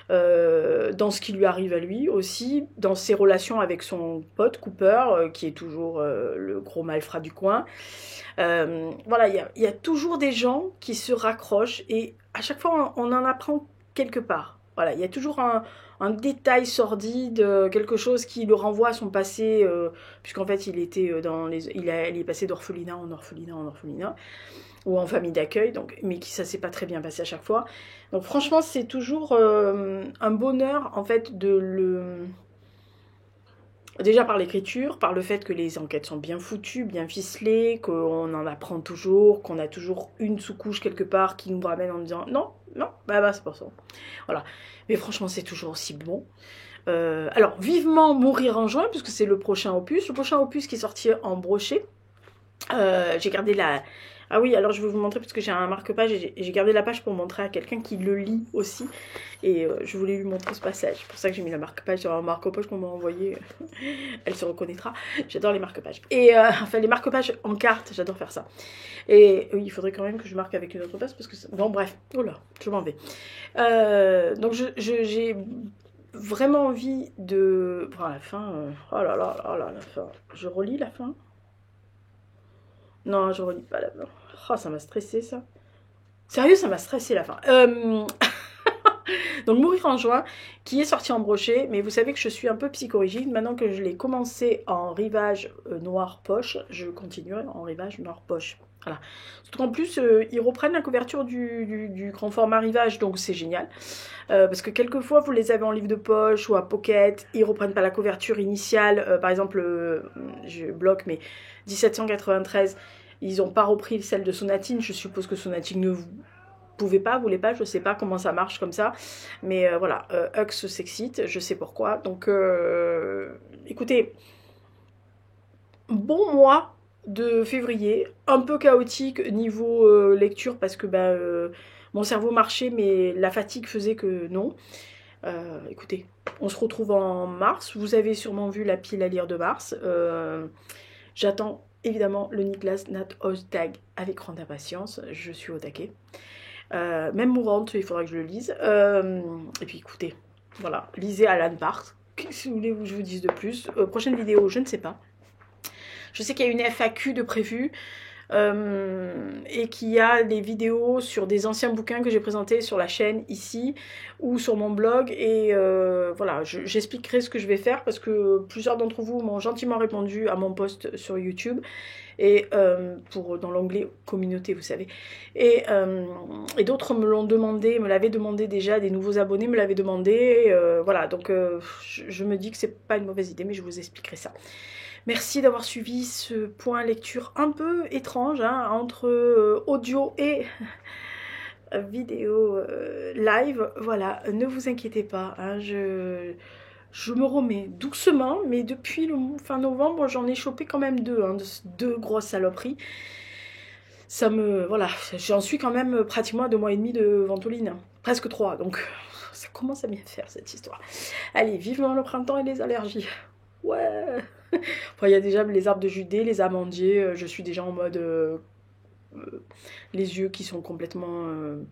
dans ce qui lui arrive à lui aussi, dans ses relations avec son pote Cooper, qui est toujours le gros malfrat du coin. Voilà, il y a toujours des gens qui se raccrochent et à chaque fois on en apprend quelque part. Voilà, il y a toujours un détail sordide, quelque chose qui le renvoie à son passé, puisqu'en fait il était il est passé d'orphelinat en orphelinat en orphelinat, ou en famille d'accueil, donc, mais ça s'est pas très bien passé à chaque fois. Donc franchement, c'est toujours un bonheur en fait de le... Déjà par l'écriture, par le fait que les enquêtes sont bien foutues, bien ficelées, qu'on en apprend toujours, qu'on a toujours une sous-couche quelque part qui nous ramène en disant non, non, bah c'est pour ça. Voilà. Mais franchement, c'est toujours aussi bon. Alors, vivement Mourir en juin, puisque c'est le prochain opus. Le prochain opus qui est sorti en brochet. J'ai gardé la... Ah oui, alors je vais vous montrer parce que j'ai un marque-page et j'ai gardé la page pour montrer à quelqu'un qui le lit aussi. Et je voulais lui montrer ce passage. C'est pour ça que j'ai mis la marque-page sur un marque-page qu'on m'a envoyé. Elle se reconnaîtra. J'adore les marque-pages. Et enfin, les marque-pages en carte, j'adore faire ça. Et oui, il faudrait quand même que je marque avec une autre place parce que... Bon, bref. Oh là, je m'en vais. Donc, j'ai vraiment envie de... Enfin, la fin... Oh là là, oh là, la fin. Je relis la fin. Non, je relis pas la fin. Oh, ça m'a stressé ça. Sérieux, ça m'a stressé la fin. Donc Mourir en juin, qui est sorti en brochet, mais vous savez que je suis un peu psychorigide. Maintenant que je l'ai commencé en rivage noir poche, je continuerai en rivage noir poche. Voilà. Surtout qu'en plus, ils reprennent la couverture du grand format rivage, donc c'est génial. Parce que quelquefois, vous les avez en livre de poche ou à pocket, ils reprennent pas la couverture initiale. Par exemple, je bloque, mais 1793, ils n'ont pas repris celle de Sonatine. Je suppose que Sonatine ne voulait pas, je sais pas comment ça marche comme ça, mais voilà, Hux s'excite, je sais pourquoi, donc écoutez, bon mois de février, un peu chaotique niveau lecture, parce que mon cerveau marchait, mais la fatigue faisait que non. Écoutez, on se retrouve en mars, vous avez sûrement vu la pile à lire de mars, j'attends évidemment le Niklas Nat Ostag avec grande impatience, je suis au taquet. Même Mourante, il faudra que je le lise. Et puis écoutez, voilà, lisez Alan Parks. Si vous voulez que je vous dise de plus. Prochaine vidéo, je ne sais pas. Je sais qu'il y a une FAQ de prévu. Et qu'il y a des vidéos sur des anciens bouquins que j'ai présentés sur la chaîne ici ou sur mon blog, et voilà, j'expliquerai ce que je vais faire parce que plusieurs d'entre vous m'ont gentiment répondu à mon post sur YouTube et dans l'onglet communauté, vous savez, et d'autres me l'ont demandé, me l'avaient demandé déjà, des nouveaux abonnés me l'avaient demandé, voilà, donc je me dis que c'est pas une mauvaise idée, mais je vous expliquerai ça. Merci d'avoir suivi ce point lecture un peu étrange, hein, entre audio et vidéo live. Voilà, ne vous inquiétez pas, hein, je me remets doucement, mais depuis le fin novembre, j'en ai chopé quand même deux, hein, deux grosses saloperies. Ça me... Voilà, j'en suis quand même pratiquement à 2 mois et demi de ventoline, hein, presque 3, donc ça commence à bien faire cette histoire. Allez, vivement le printemps et les allergies. Ouais. Enfin, il y a déjà les arbres de Judée, les amandiers, je suis déjà en mode les yeux qui sont complètement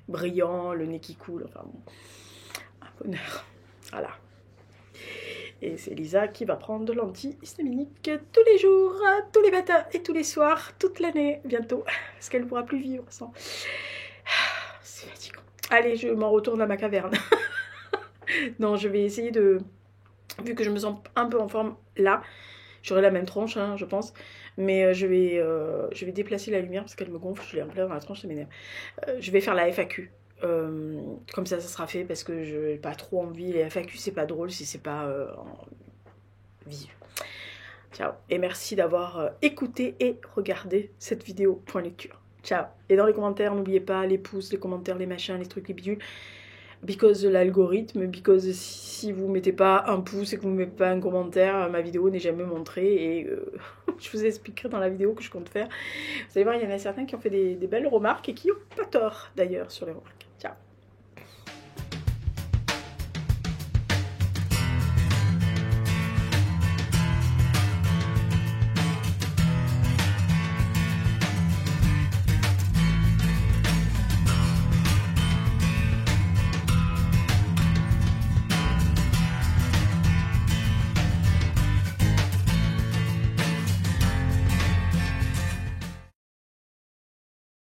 brillants, le nez qui coule, enfin bon, un bonheur, voilà. Et c'est Lisa qui va prendre de l'antihistaminique tous les jours, tous les matins et tous les soirs, toute l'année, bientôt, parce qu'elle ne pourra plus vivre sans. C'est fatigant. Allez, je m'en retourne à ma caverne. Non, je vais essayer de... Vu que je me sens un peu en forme là, j'aurai la même tronche, hein, je pense. Mais je vais déplacer la lumière parce qu'elle me gonfle, je l'ai en plein dans la tronche, ça m'énerve. Je vais faire la FAQ. Comme ça sera fait parce que je n'ai pas trop envie. Les FAQ, c'est pas drôle si c'est pas en visu. Ciao. Et merci d'avoir écouté et regardé cette vidéo point lecture. Ciao. Et dans les commentaires, n'oubliez pas les pouces, les commentaires, les machins, les trucs, les bidules. because de l'algorithme, because si vous mettez pas un pouce et que vous mettez pas un commentaire, ma vidéo n'est jamais montrée et je vous expliquerai dans la vidéo que je compte faire. Vous allez voir, il y en a certains qui ont fait des belles remarques et qui n'ont pas tort d'ailleurs sur les remarques.